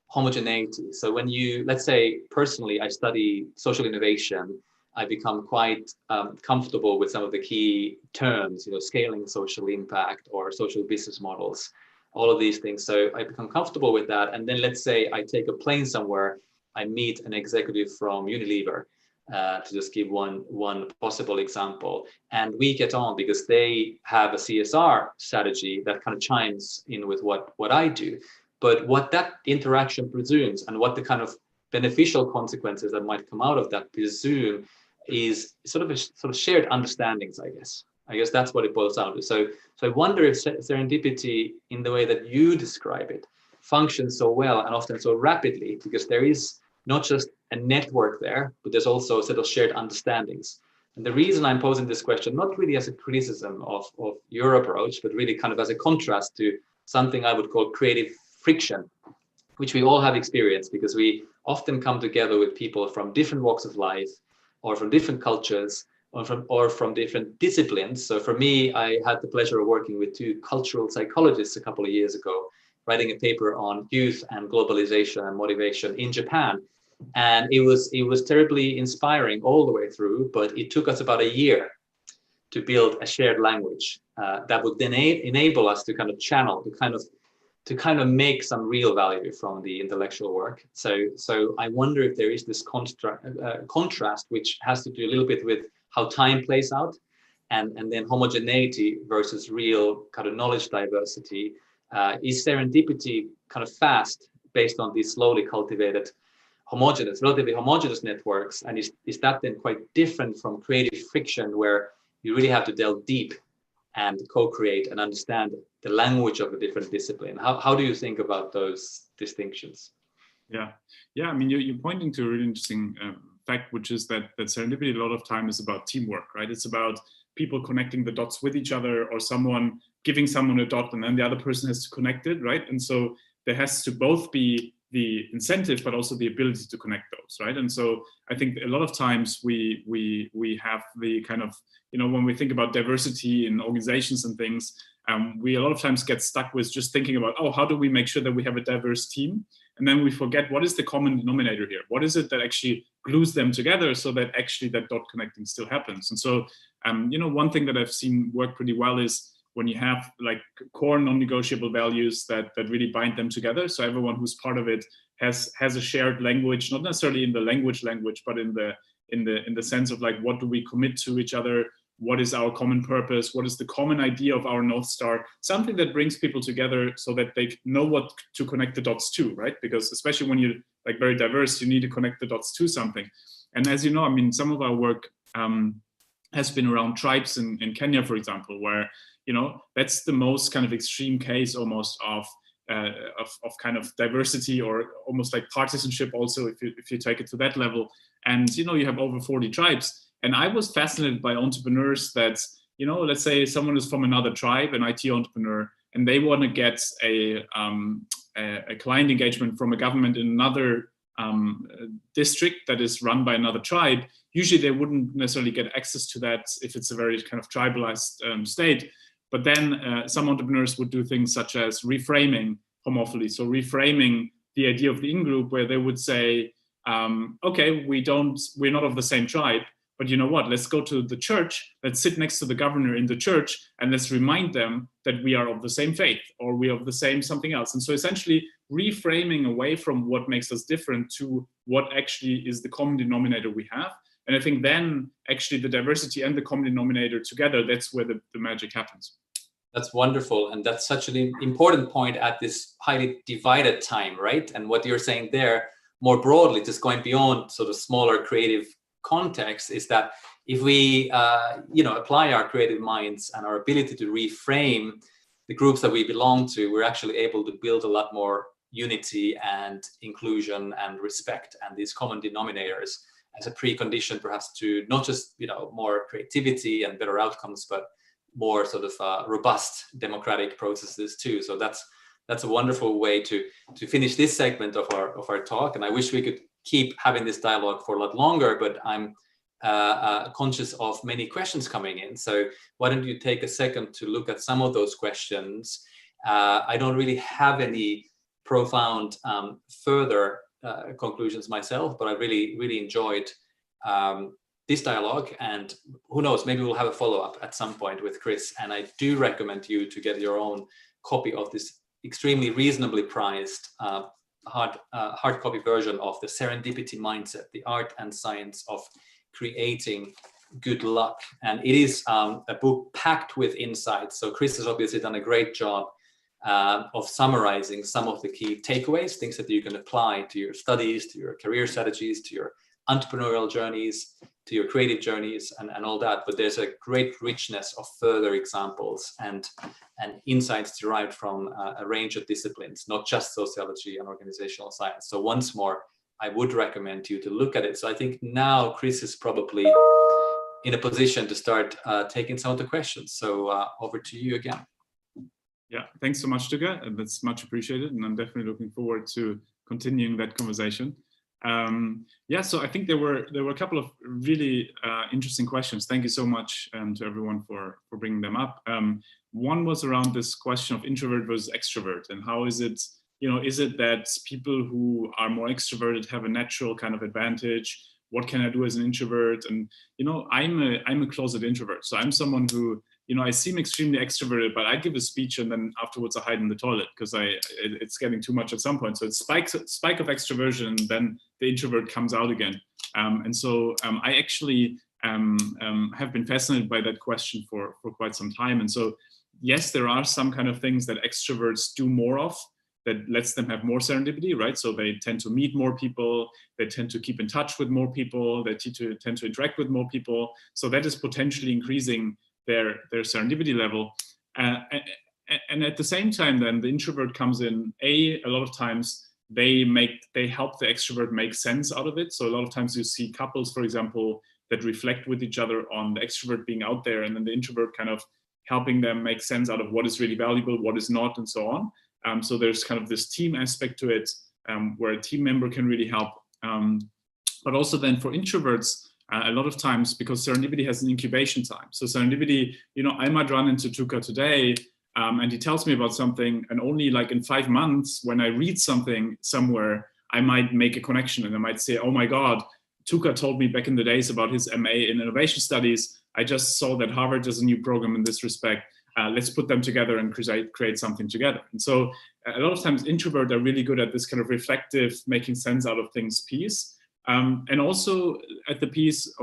homogeneity. So when you, let's say personally, I study social innovation, I become quite comfortable with some of the key terms, scaling social impact or social business models, all of these things. So I become comfortable with that. And then let's say I take a plane somewhere, I meet an executive from Unilever, to just give one possible example. And we get on because they have a CSR strategy that kind of chimes in with what I do. But what that interaction presumes and what the kind of beneficial consequences that might come out of that presume is sort of shared understandings, I guess. I guess that's what it boils down to. So I wonder if serendipity, in the way that you describe it, functions so well and often so rapidly, because there is not just a network there, but there's also a set of shared understandings. And the reason I'm posing this question, not really as a criticism of your approach, but really kind of as a contrast to something I would call creative friction, which we all have experienced, because we often come together with people from different walks of life, or from different cultures, or from different disciplines. So for me, I had the pleasure of working with 2 cultural psychologists a couple of years ago, writing a paper on youth and globalization and motivation in Japan. And it was terribly inspiring all the way through, but it took us about a year to build a shared language that would then enable us to kind of channel, to kind of make some real value from the intellectual work. So I wonder if there is this contrast, which has to do a little bit with how time plays out, and then homogeneity versus real kind of knowledge diversity. Is serendipity kind of fast based on these slowly cultivated relatively homogeneous networks? And is that then quite different from creative friction, where you really have to delve deep and co-create and understand the language of a different discipline. How do you think about those distinctions? Yeah. I mean, you're pointing to a really interesting fact, which is that serendipity a lot of time is about teamwork, right? It's about people connecting the dots with each other, or someone giving someone a dot and then the other person has to connect it, right? And so there has to both be the incentive, but also the ability to connect those, right? And so I think a lot of times we have the kind of, when we think about diversity in organizations and things, we a lot of times get stuck with just thinking about, how do we make sure that we have a diverse team? And then we forget, what is the common denominator here? What is it that actually glues them together so that actually that dot connecting still happens? And so, one thing that I've seen work pretty well is when you have like core non-negotiable values that really bind them together. So everyone who's part of it has a shared language, not necessarily in the language, but in the sense of like, what do we commit to each other? What is our common purpose? What is the common idea of our North Star? Something that brings people together so that they know what to connect the dots to, right? Because especially when you're like very diverse, you need to connect the dots to something. And as you know, I mean, some of our work has been around tribes in Kenya, for example, where, that's the most kind of extreme case almost of kind of diversity, or almost like partisanship also, if you take it to that level. And, you have over 40 tribes. And I was fascinated by entrepreneurs that, let's say someone is from another tribe, an IT entrepreneur, and they want to get a client engagement from a government in another district that is run by another tribe. Usually they wouldn't necessarily get access to that if it's a very kind of tribalized state. But then some entrepreneurs would do things such as reframing homophily. So reframing the idea of the in-group, where they would say, okay, we're not of the same tribe, but you know what, let's go to the church, let's sit next to the governor in the church, and let's remind them that we are of the same faith, or we are of the same something else. And so essentially reframing away from what makes us different to what actually is the common denominator we have. And I think then actually the diversity and the common denominator together, that's where the magic happens. That's wonderful. And that's such an important point at this highly divided time, right? And what you're saying there, more broadly, just going beyond sort of smaller creative context, is that if we apply our creative minds and our ability to reframe the groups that we belong to, we're actually able to build a lot more unity and inclusion and respect and these common denominators as a precondition perhaps to not just more creativity and better outcomes, but more sort of robust democratic processes too. So that's a wonderful way to finish this segment of our talk. And I wish we could keep having this dialogue for a lot longer, but I'm conscious of many questions coming in. So why don't you take a second to look at some of those questions? I don't really have any profound further conclusions myself, but I really enjoyed this dialogue, and who knows, maybe we'll have a follow-up at some point with Chris. And I do recommend you to get your own copy of this extremely reasonably priced hard copy version of the Serendipity Mindset, the art and science of creating good luck. And it is a book packed with insights. So Chris has obviously done a great job of summarizing some of the key takeaways, things that you can apply to your studies, to your career strategies, to your entrepreneurial journeys, to your creative journeys, and all that. But there's a great richness of further examples and insights derived from a range of disciplines, not just sociology and organizational science. So once more, I would recommend you to look at it. So I think now Chris is probably in a position to start taking some of the questions. So over to you again. Yeah, thanks so much, Tugga. That's much appreciated. And I'm definitely looking forward to continuing that conversation. So I think there were a couple of really interesting questions. Thank you so much to everyone for bringing them up. One was around this question of introvert versus extrovert, and how is it, is it that people who are more extroverted have a natural kind of advantage? What can I do as an introvert? And I'm a closet introvert, so I'm someone who, I seem extremely extroverted, but I give a speech and then afterwards I hide in the toilet because it's getting too much at some point. So it's spike of extroversion, and then the introvert comes out again. I actually have been fascinated by that question for quite some time. And so, yes, there are some kind of things that extroverts do more of that lets them have more serendipity, right? So they tend to meet more people, they tend to keep in touch with more people, they tend to interact with more people. So that is potentially increasing their serendipity level. And at the same time, then the introvert comes in. A lot of times they help the extrovert make sense out of it. So a lot of times you see couples, for example, that reflect with each other on the extrovert being out there, and then the introvert kind of helping them make sense out of what is really valuable, what is not, and so on. So there's kind of this team aspect to it, where a team member can really help. But also then for introverts, a lot of times, because serendipity has an incubation time. So serendipity, I might run into Tuka today, and he tells me about something, and only like in 5 months, when I read something somewhere, I might make a connection, and I might say, oh my God, Tuka told me back in the days about his MA in innovation studies. I just saw that Harvard does a new program in this respect. Let's put them together and create something together. And so a lot of times introverts are really good at this kind of reflective, making sense out of things piece. And also at the piece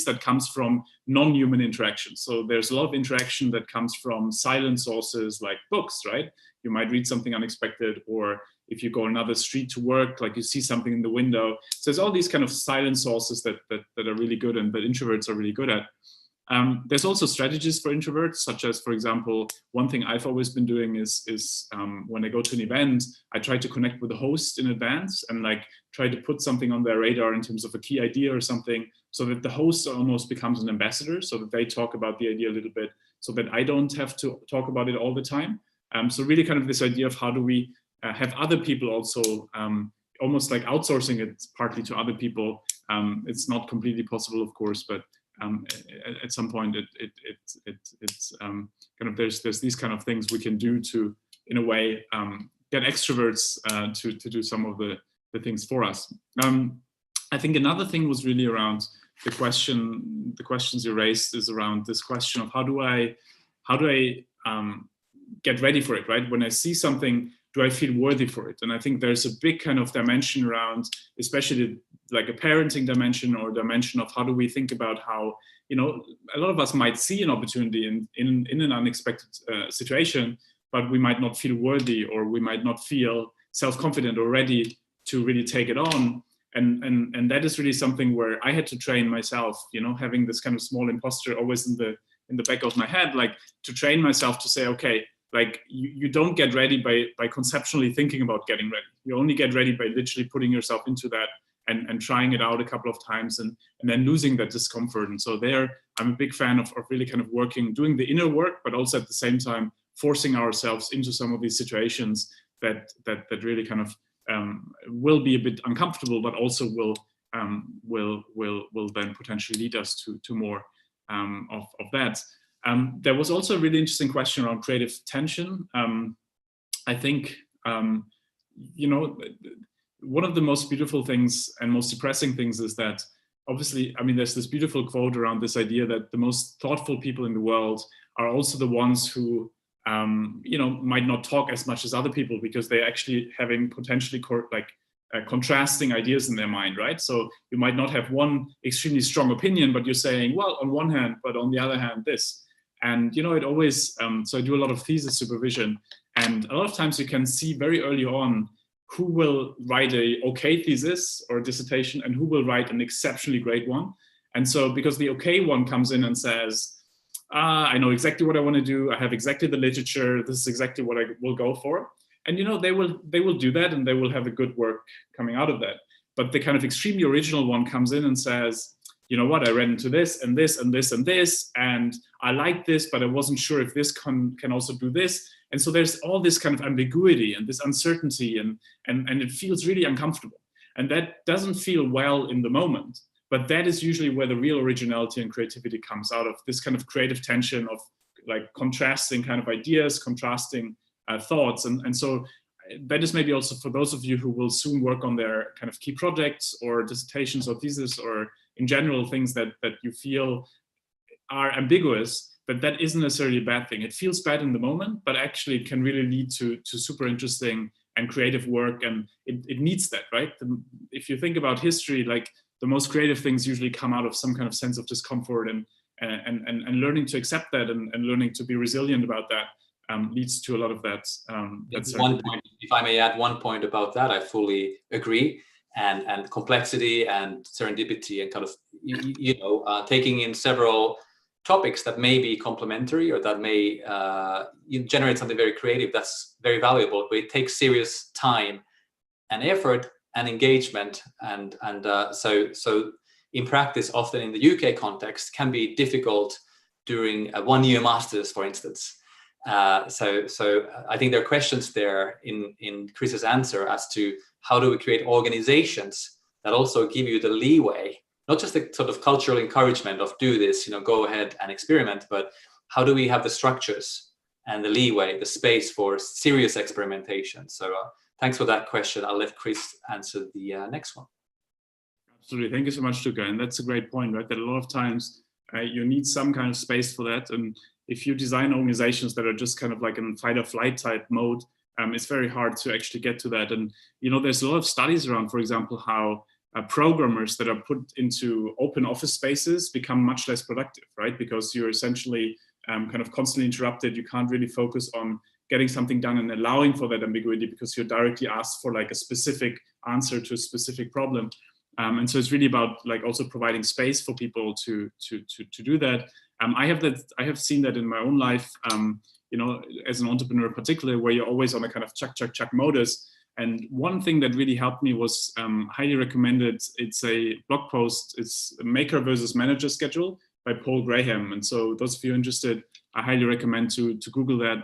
that comes from non-human interaction. So there's a lot of interaction that comes from silent sources like books, right? You might read something unexpected, or if you go another street to work, like you see something in the window. So there's all these kind of silent sources that are really good and that introverts are really good at. There's also strategies for introverts, such as, for example, one thing I've always been doing is when I go to an event, I try to connect with the host in advance and like try to put something on their radar in terms of a key idea or something, so that the host almost becomes an ambassador, so that they talk about the idea a little bit, so that I don't have to talk about it all the time. So really kind of this idea of how do we have other people also almost like outsourcing it partly to other people. It's not completely possible, of course, but at some point it's kind of there's these kind of things we can do to, in a way, get extroverts to do some of the things for us. I think another thing was really around the questions you raised is around this question of how do I get ready for it, right? When I see something, do I feel worthy for it? And I think there's a big kind of dimension around, especially like a parenting dimension, or dimension of how do we think about how, a lot of us might see an opportunity in an unexpected situation, but we might not feel worthy, or we might not feel self-confident or ready to really take it on. And that is really something where I had to train myself, having this kind of small imposter always in the back of my head, like to train myself to say, okay, like you don't get ready by conceptually thinking about getting ready. You only get ready by literally putting yourself into that and trying it out a couple of times and then losing that discomfort. And so there, I'm a big fan of really kind of doing the inner work, but also at the same time forcing ourselves into some of these situations that really kind of will be a bit uncomfortable, but also will then potentially lead us to more of that. There was also a really interesting question around creative tension. I think, one of the most beautiful things and most depressing things is that, obviously, there's this beautiful quote around this idea that the most thoughtful people in the world are also the ones who, might not talk as much as other people, because they're actually having potentially contrasting ideas in their mind, right? So you might not have one extremely strong opinion, but you're saying, well, on one hand, but on the other hand, this. And, it always, so I do a lot of thesis supervision, and a lot of times you can see very early on who will write a okay thesis or dissertation and who will write an exceptionally great one. And so because the okay one comes in and says, I know exactly what I want to do, I have exactly the literature, this is exactly what I will go for. And they will do that, and they will have a good work coming out of that. But the kind of extremely original one comes in and says, you know what, I read into this and this and this and this, and I like this, but I wasn't sure if this can also do this. And so there's all this kind of ambiguity and this uncertainty, and it feels really uncomfortable. And that doesn't feel well in the moment, but that is usually where the real originality and creativity comes out of, this kind of creative tension of like contrasting kind of ideas, contrasting thoughts. And so that is maybe also for those of you who will soon work on their kind of key projects or dissertations or thesis, or in general things that you feel are ambiguous, that isn't necessarily a bad thing. It feels bad in the moment, but actually it can really lead to super interesting and creative work, and it needs that, right? If you think about history, like the most creative things usually come out of some kind of sense of discomfort, and learning to accept that and learning to be resilient about that leads to a lot of that. One point, if I may add one point about that, I fully agree. And complexity and serendipity and kind of, taking in several topics that may be complementary or that may generate something very creative that's very valuable, but it takes serious time and effort and engagement, and so in practice, often in the UK context, can be difficult during a one-year master's, for instance. So I think there are questions there in Chris's answer as to how do we create organizations that also give you the leeway, not just the sort of cultural encouragement of do this, go ahead and experiment, but how do we have the structures and the leeway, the space for serious experimentation? So thanks for that question. I'll let Chris answer the next one. Absolutely. Thank you so much, Tuka. And that's a great point, right? That a lot of times you need some kind of space for that. And if you design organizations that are just kind of like in fight or flight type mode, it's very hard to actually get to that. And, there's a lot of studies around, for example, how programmers that are put into open office spaces become much less productive, right? Because you're essentially kind of constantly interrupted. You can't really focus on getting something done and allowing for that ambiguity because you're directly asked for like a specific answer to a specific problem. And so it's really about like also providing space for people to do that. I have seen that in my own life, as an entrepreneur particularly, where you're always on a kind of chuck modus. And one thing that really helped me was highly recommended. It's a blog post. It's Maker versus Manager Schedule by Paul Graham. And so those of you interested, I highly recommend to Google that.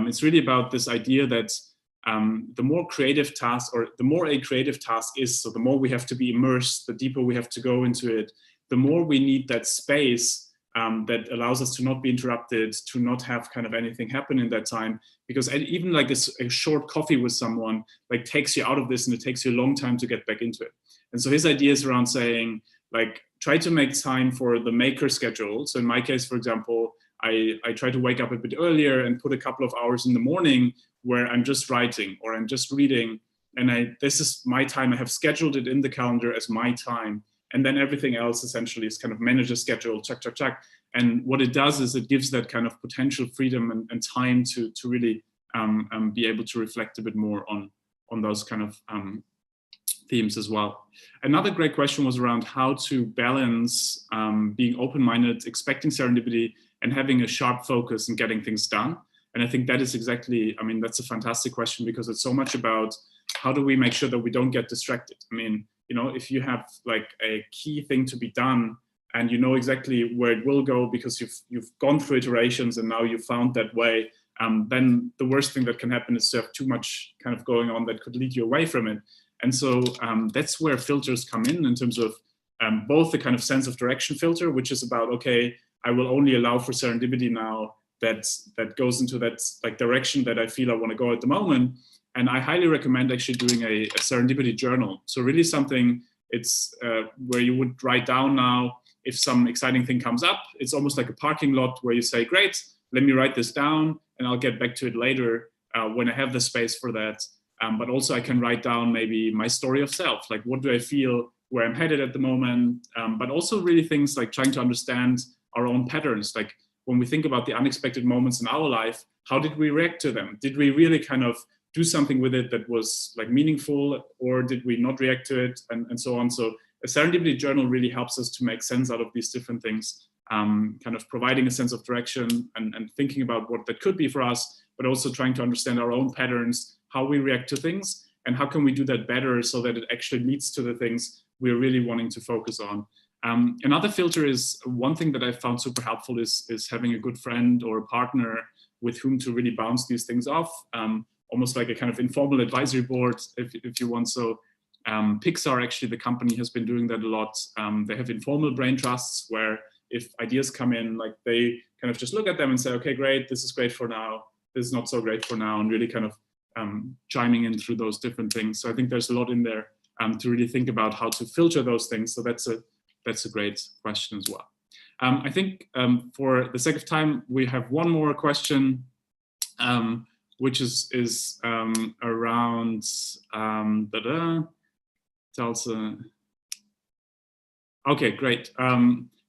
It's really about this idea that the more creative task, or the more a creative task is, so the more we have to be immersed, the deeper we have to go into it, the more we need that space that allows us to not be interrupted, to not have kind of anything happen in that time. Because even like a short coffee with someone like takes you out of this, and it takes you a long time to get back into it. And so his idea is around saying, like, try to make time for the maker schedule. So in my case, for example, I try to wake up a bit earlier and put a couple of hours in the morning where I'm just writing or I'm just reading. And this is my time. I have scheduled it in the calendar as my time. And then everything else essentially is kind of manager schedule, check. And what it does is it gives that kind of potential freedom and time to really be able to reflect a bit more on those kind of themes as well. Another great question was around how to balance being open-minded, expecting serendipity, and having a sharp focus and getting things done. And I think that is exactly, that's a fantastic question, because it's so much about how do we make sure that we don't get distracted. If you have like a key thing to be done and you know exactly where it will go because you've gone through iterations and now you've found that way, then the worst thing that can happen is to have too much kind of going on that could lead you away from it. And so that's where filters come in terms of both the kind of sense of direction filter, which is about, okay, I will only allow for serendipity now that goes into that like direction that I feel I want to go at the moment. And I highly recommend actually doing a serendipity journal. So really something, it's where you would write down now, if some exciting thing comes up, it's almost like a parking lot where you say, great, let me write this down and I'll get back to it later when I have the space for that. But also I can write down maybe my story of self, like what do I feel, where I'm headed at the moment, but also really things like trying to understand our own patterns. Like when we think about the unexpected moments in our life, how did we react to them? Did we really kind of do something with it that was like meaningful, or did we not react to it, and so on? So a serendipity journal really helps us to make sense out of these different things, kind of providing a sense of direction and thinking about what that could be for us, but also trying to understand our own patterns, how we react to things, and how can we do that better so that it actually leads to the things we're really wanting to focus on. Another filter is, one thing that I found super helpful is having a good friend or a partner with whom to really bounce these things off, almost like a kind of informal advisory board, if you want. So Pixar, actually, the company, has been doing that a lot. They have informal brain trusts where if ideas come in, like they kind of just look at them and say, okay, great, this is great for now, this is not so great for now, and really kind of chiming in through those different things. So I think there's a lot in there to really think about how to filter those things. So that's a great question as well. I think for the sake of time, we have one more question, which is around okay, great.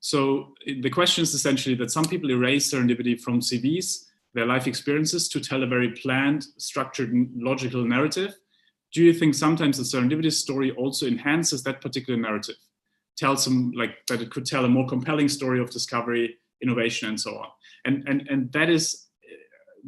So the question is essentially that some people erase serendipity from CVs, their life experiences, to tell a very planned, structured, logical narrative. Do you think sometimes the serendipity story also enhances that particular narrative? Tells them like that it could tell a more compelling story of discovery innovation and so on? And that is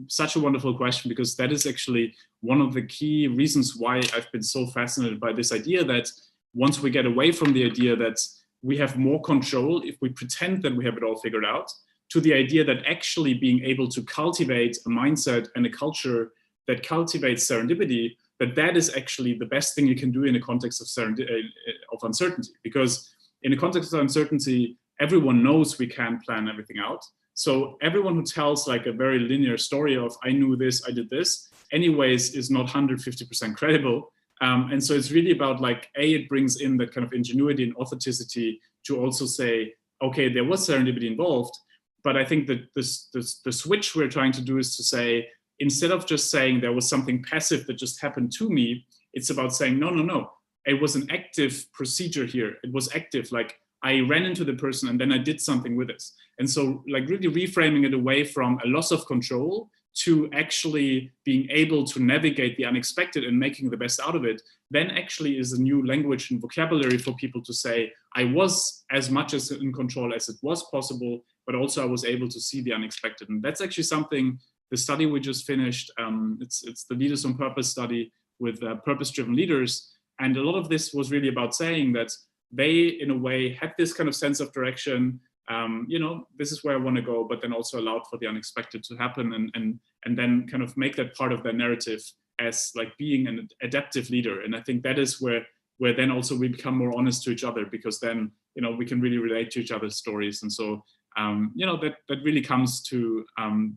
such a wonderful question, because that is actually one of the key reasons why I've been so fascinated by this idea, that once we get away from the idea that we have more control if we pretend that we have it all figured out, to the idea that actually being able to cultivate a mindset and a culture that cultivates serendipity, that is actually the best thing you can do in a context of uncertainty. Because in a context of uncertainty, everyone knows we can't plan everything out. So everyone who tells like a very linear story of I knew this, I did this, anyways, is not 150% credible. And so it's really about like, it brings in that kind of ingenuity and authenticity to also say, okay, there was serendipity involved. But I think that the switch we're trying to do is to say, instead of just saying there was something passive that just happened to me, it's about saying, no. It was an active procedure here. It was active, like I ran into the person and then I did something with this. And so like really reframing it away from a loss of control to actually being able to navigate the unexpected and making the best out of it, then actually is a new language and vocabulary for people to say, I was as much as in control as it was possible, but also I was able to see the unexpected. And that's actually something, the study we just finished, it's the Leaders on Purpose study with purpose-driven leaders. And a lot of this was really about saying that they, in a way, had this kind of sense of direction, this is where I want to go, but then also allowed for the unexpected to happen and then kind of make that part of their narrative as like being an adaptive leader. And I think that is where then also we become more honest to each other, because then, we can really relate to each other's stories. And so, that really comes to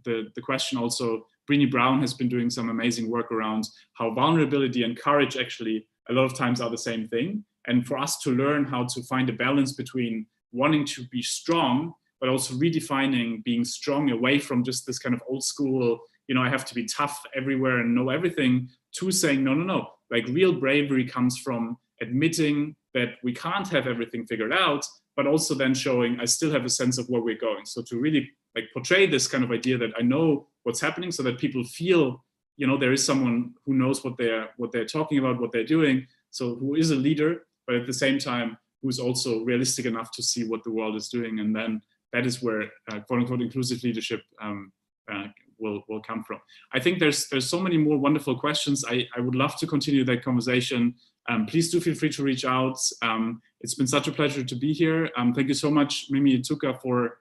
the question also. Brené Brown has been doing some amazing work around how vulnerability and courage actually a lot of times are the same thing. And for us to learn how to find a balance between wanting to be strong, but also redefining being strong away from just this kind of old school, I have to be tough everywhere and know everything, to saying, no. Like real bravery comes from admitting that we can't have everything figured out, but also then showing I still have a sense of where we're going. So to really like portray this kind of idea that I know what's happening, so that people feel, there is someone who knows what they're talking about, what they're doing. So who is a leader, but at the same time, who's also realistic enough to see what the world is doing. And then that is where quote unquote inclusive leadership will come from. I think there's so many more wonderful questions. I would love to continue that conversation. Please do feel free to reach out. It's been such a pleasure to be here. Thank you so much, Mimi and Tuka, for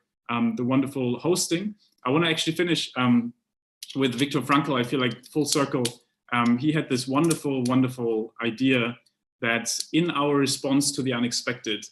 the wonderful hosting. I want to actually finish with Viktor Frankl. I feel like full circle. He had this wonderful, wonderful idea that in our response to the unexpected,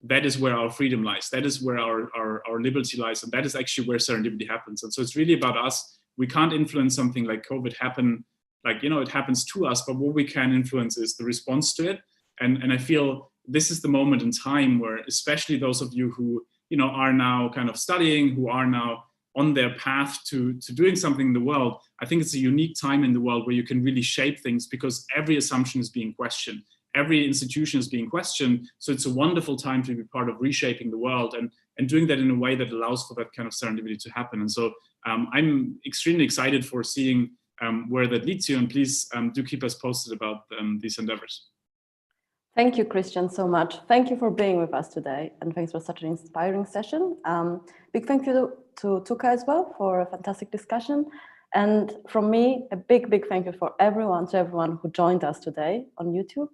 that is where our freedom lies. That is where our liberty lies. And that is actually where serendipity happens. And so it's really about us. We can't influence something like COVID happen, like, it happens to us, but what we can influence is the response to it. And I feel this is the moment in time where, especially those of you who, are now kind of studying, who are now on their path to doing something in the world, I think it's a unique time in the world where you can really shape things, because every assumption is being questioned. Every institution is being questioned. So it's a wonderful time to be part of reshaping the world and doing that in a way that allows for that kind of serendipity to happen. And so I'm extremely excited for seeing where that leads you. And please do keep us posted about these endeavors. Thank you, Christian, so much. Thank you for being with us today. And thanks for such an inspiring session. Big thank you to Tuka as well for a fantastic discussion. And from me, a big thank you to everyone who joined us today on YouTube.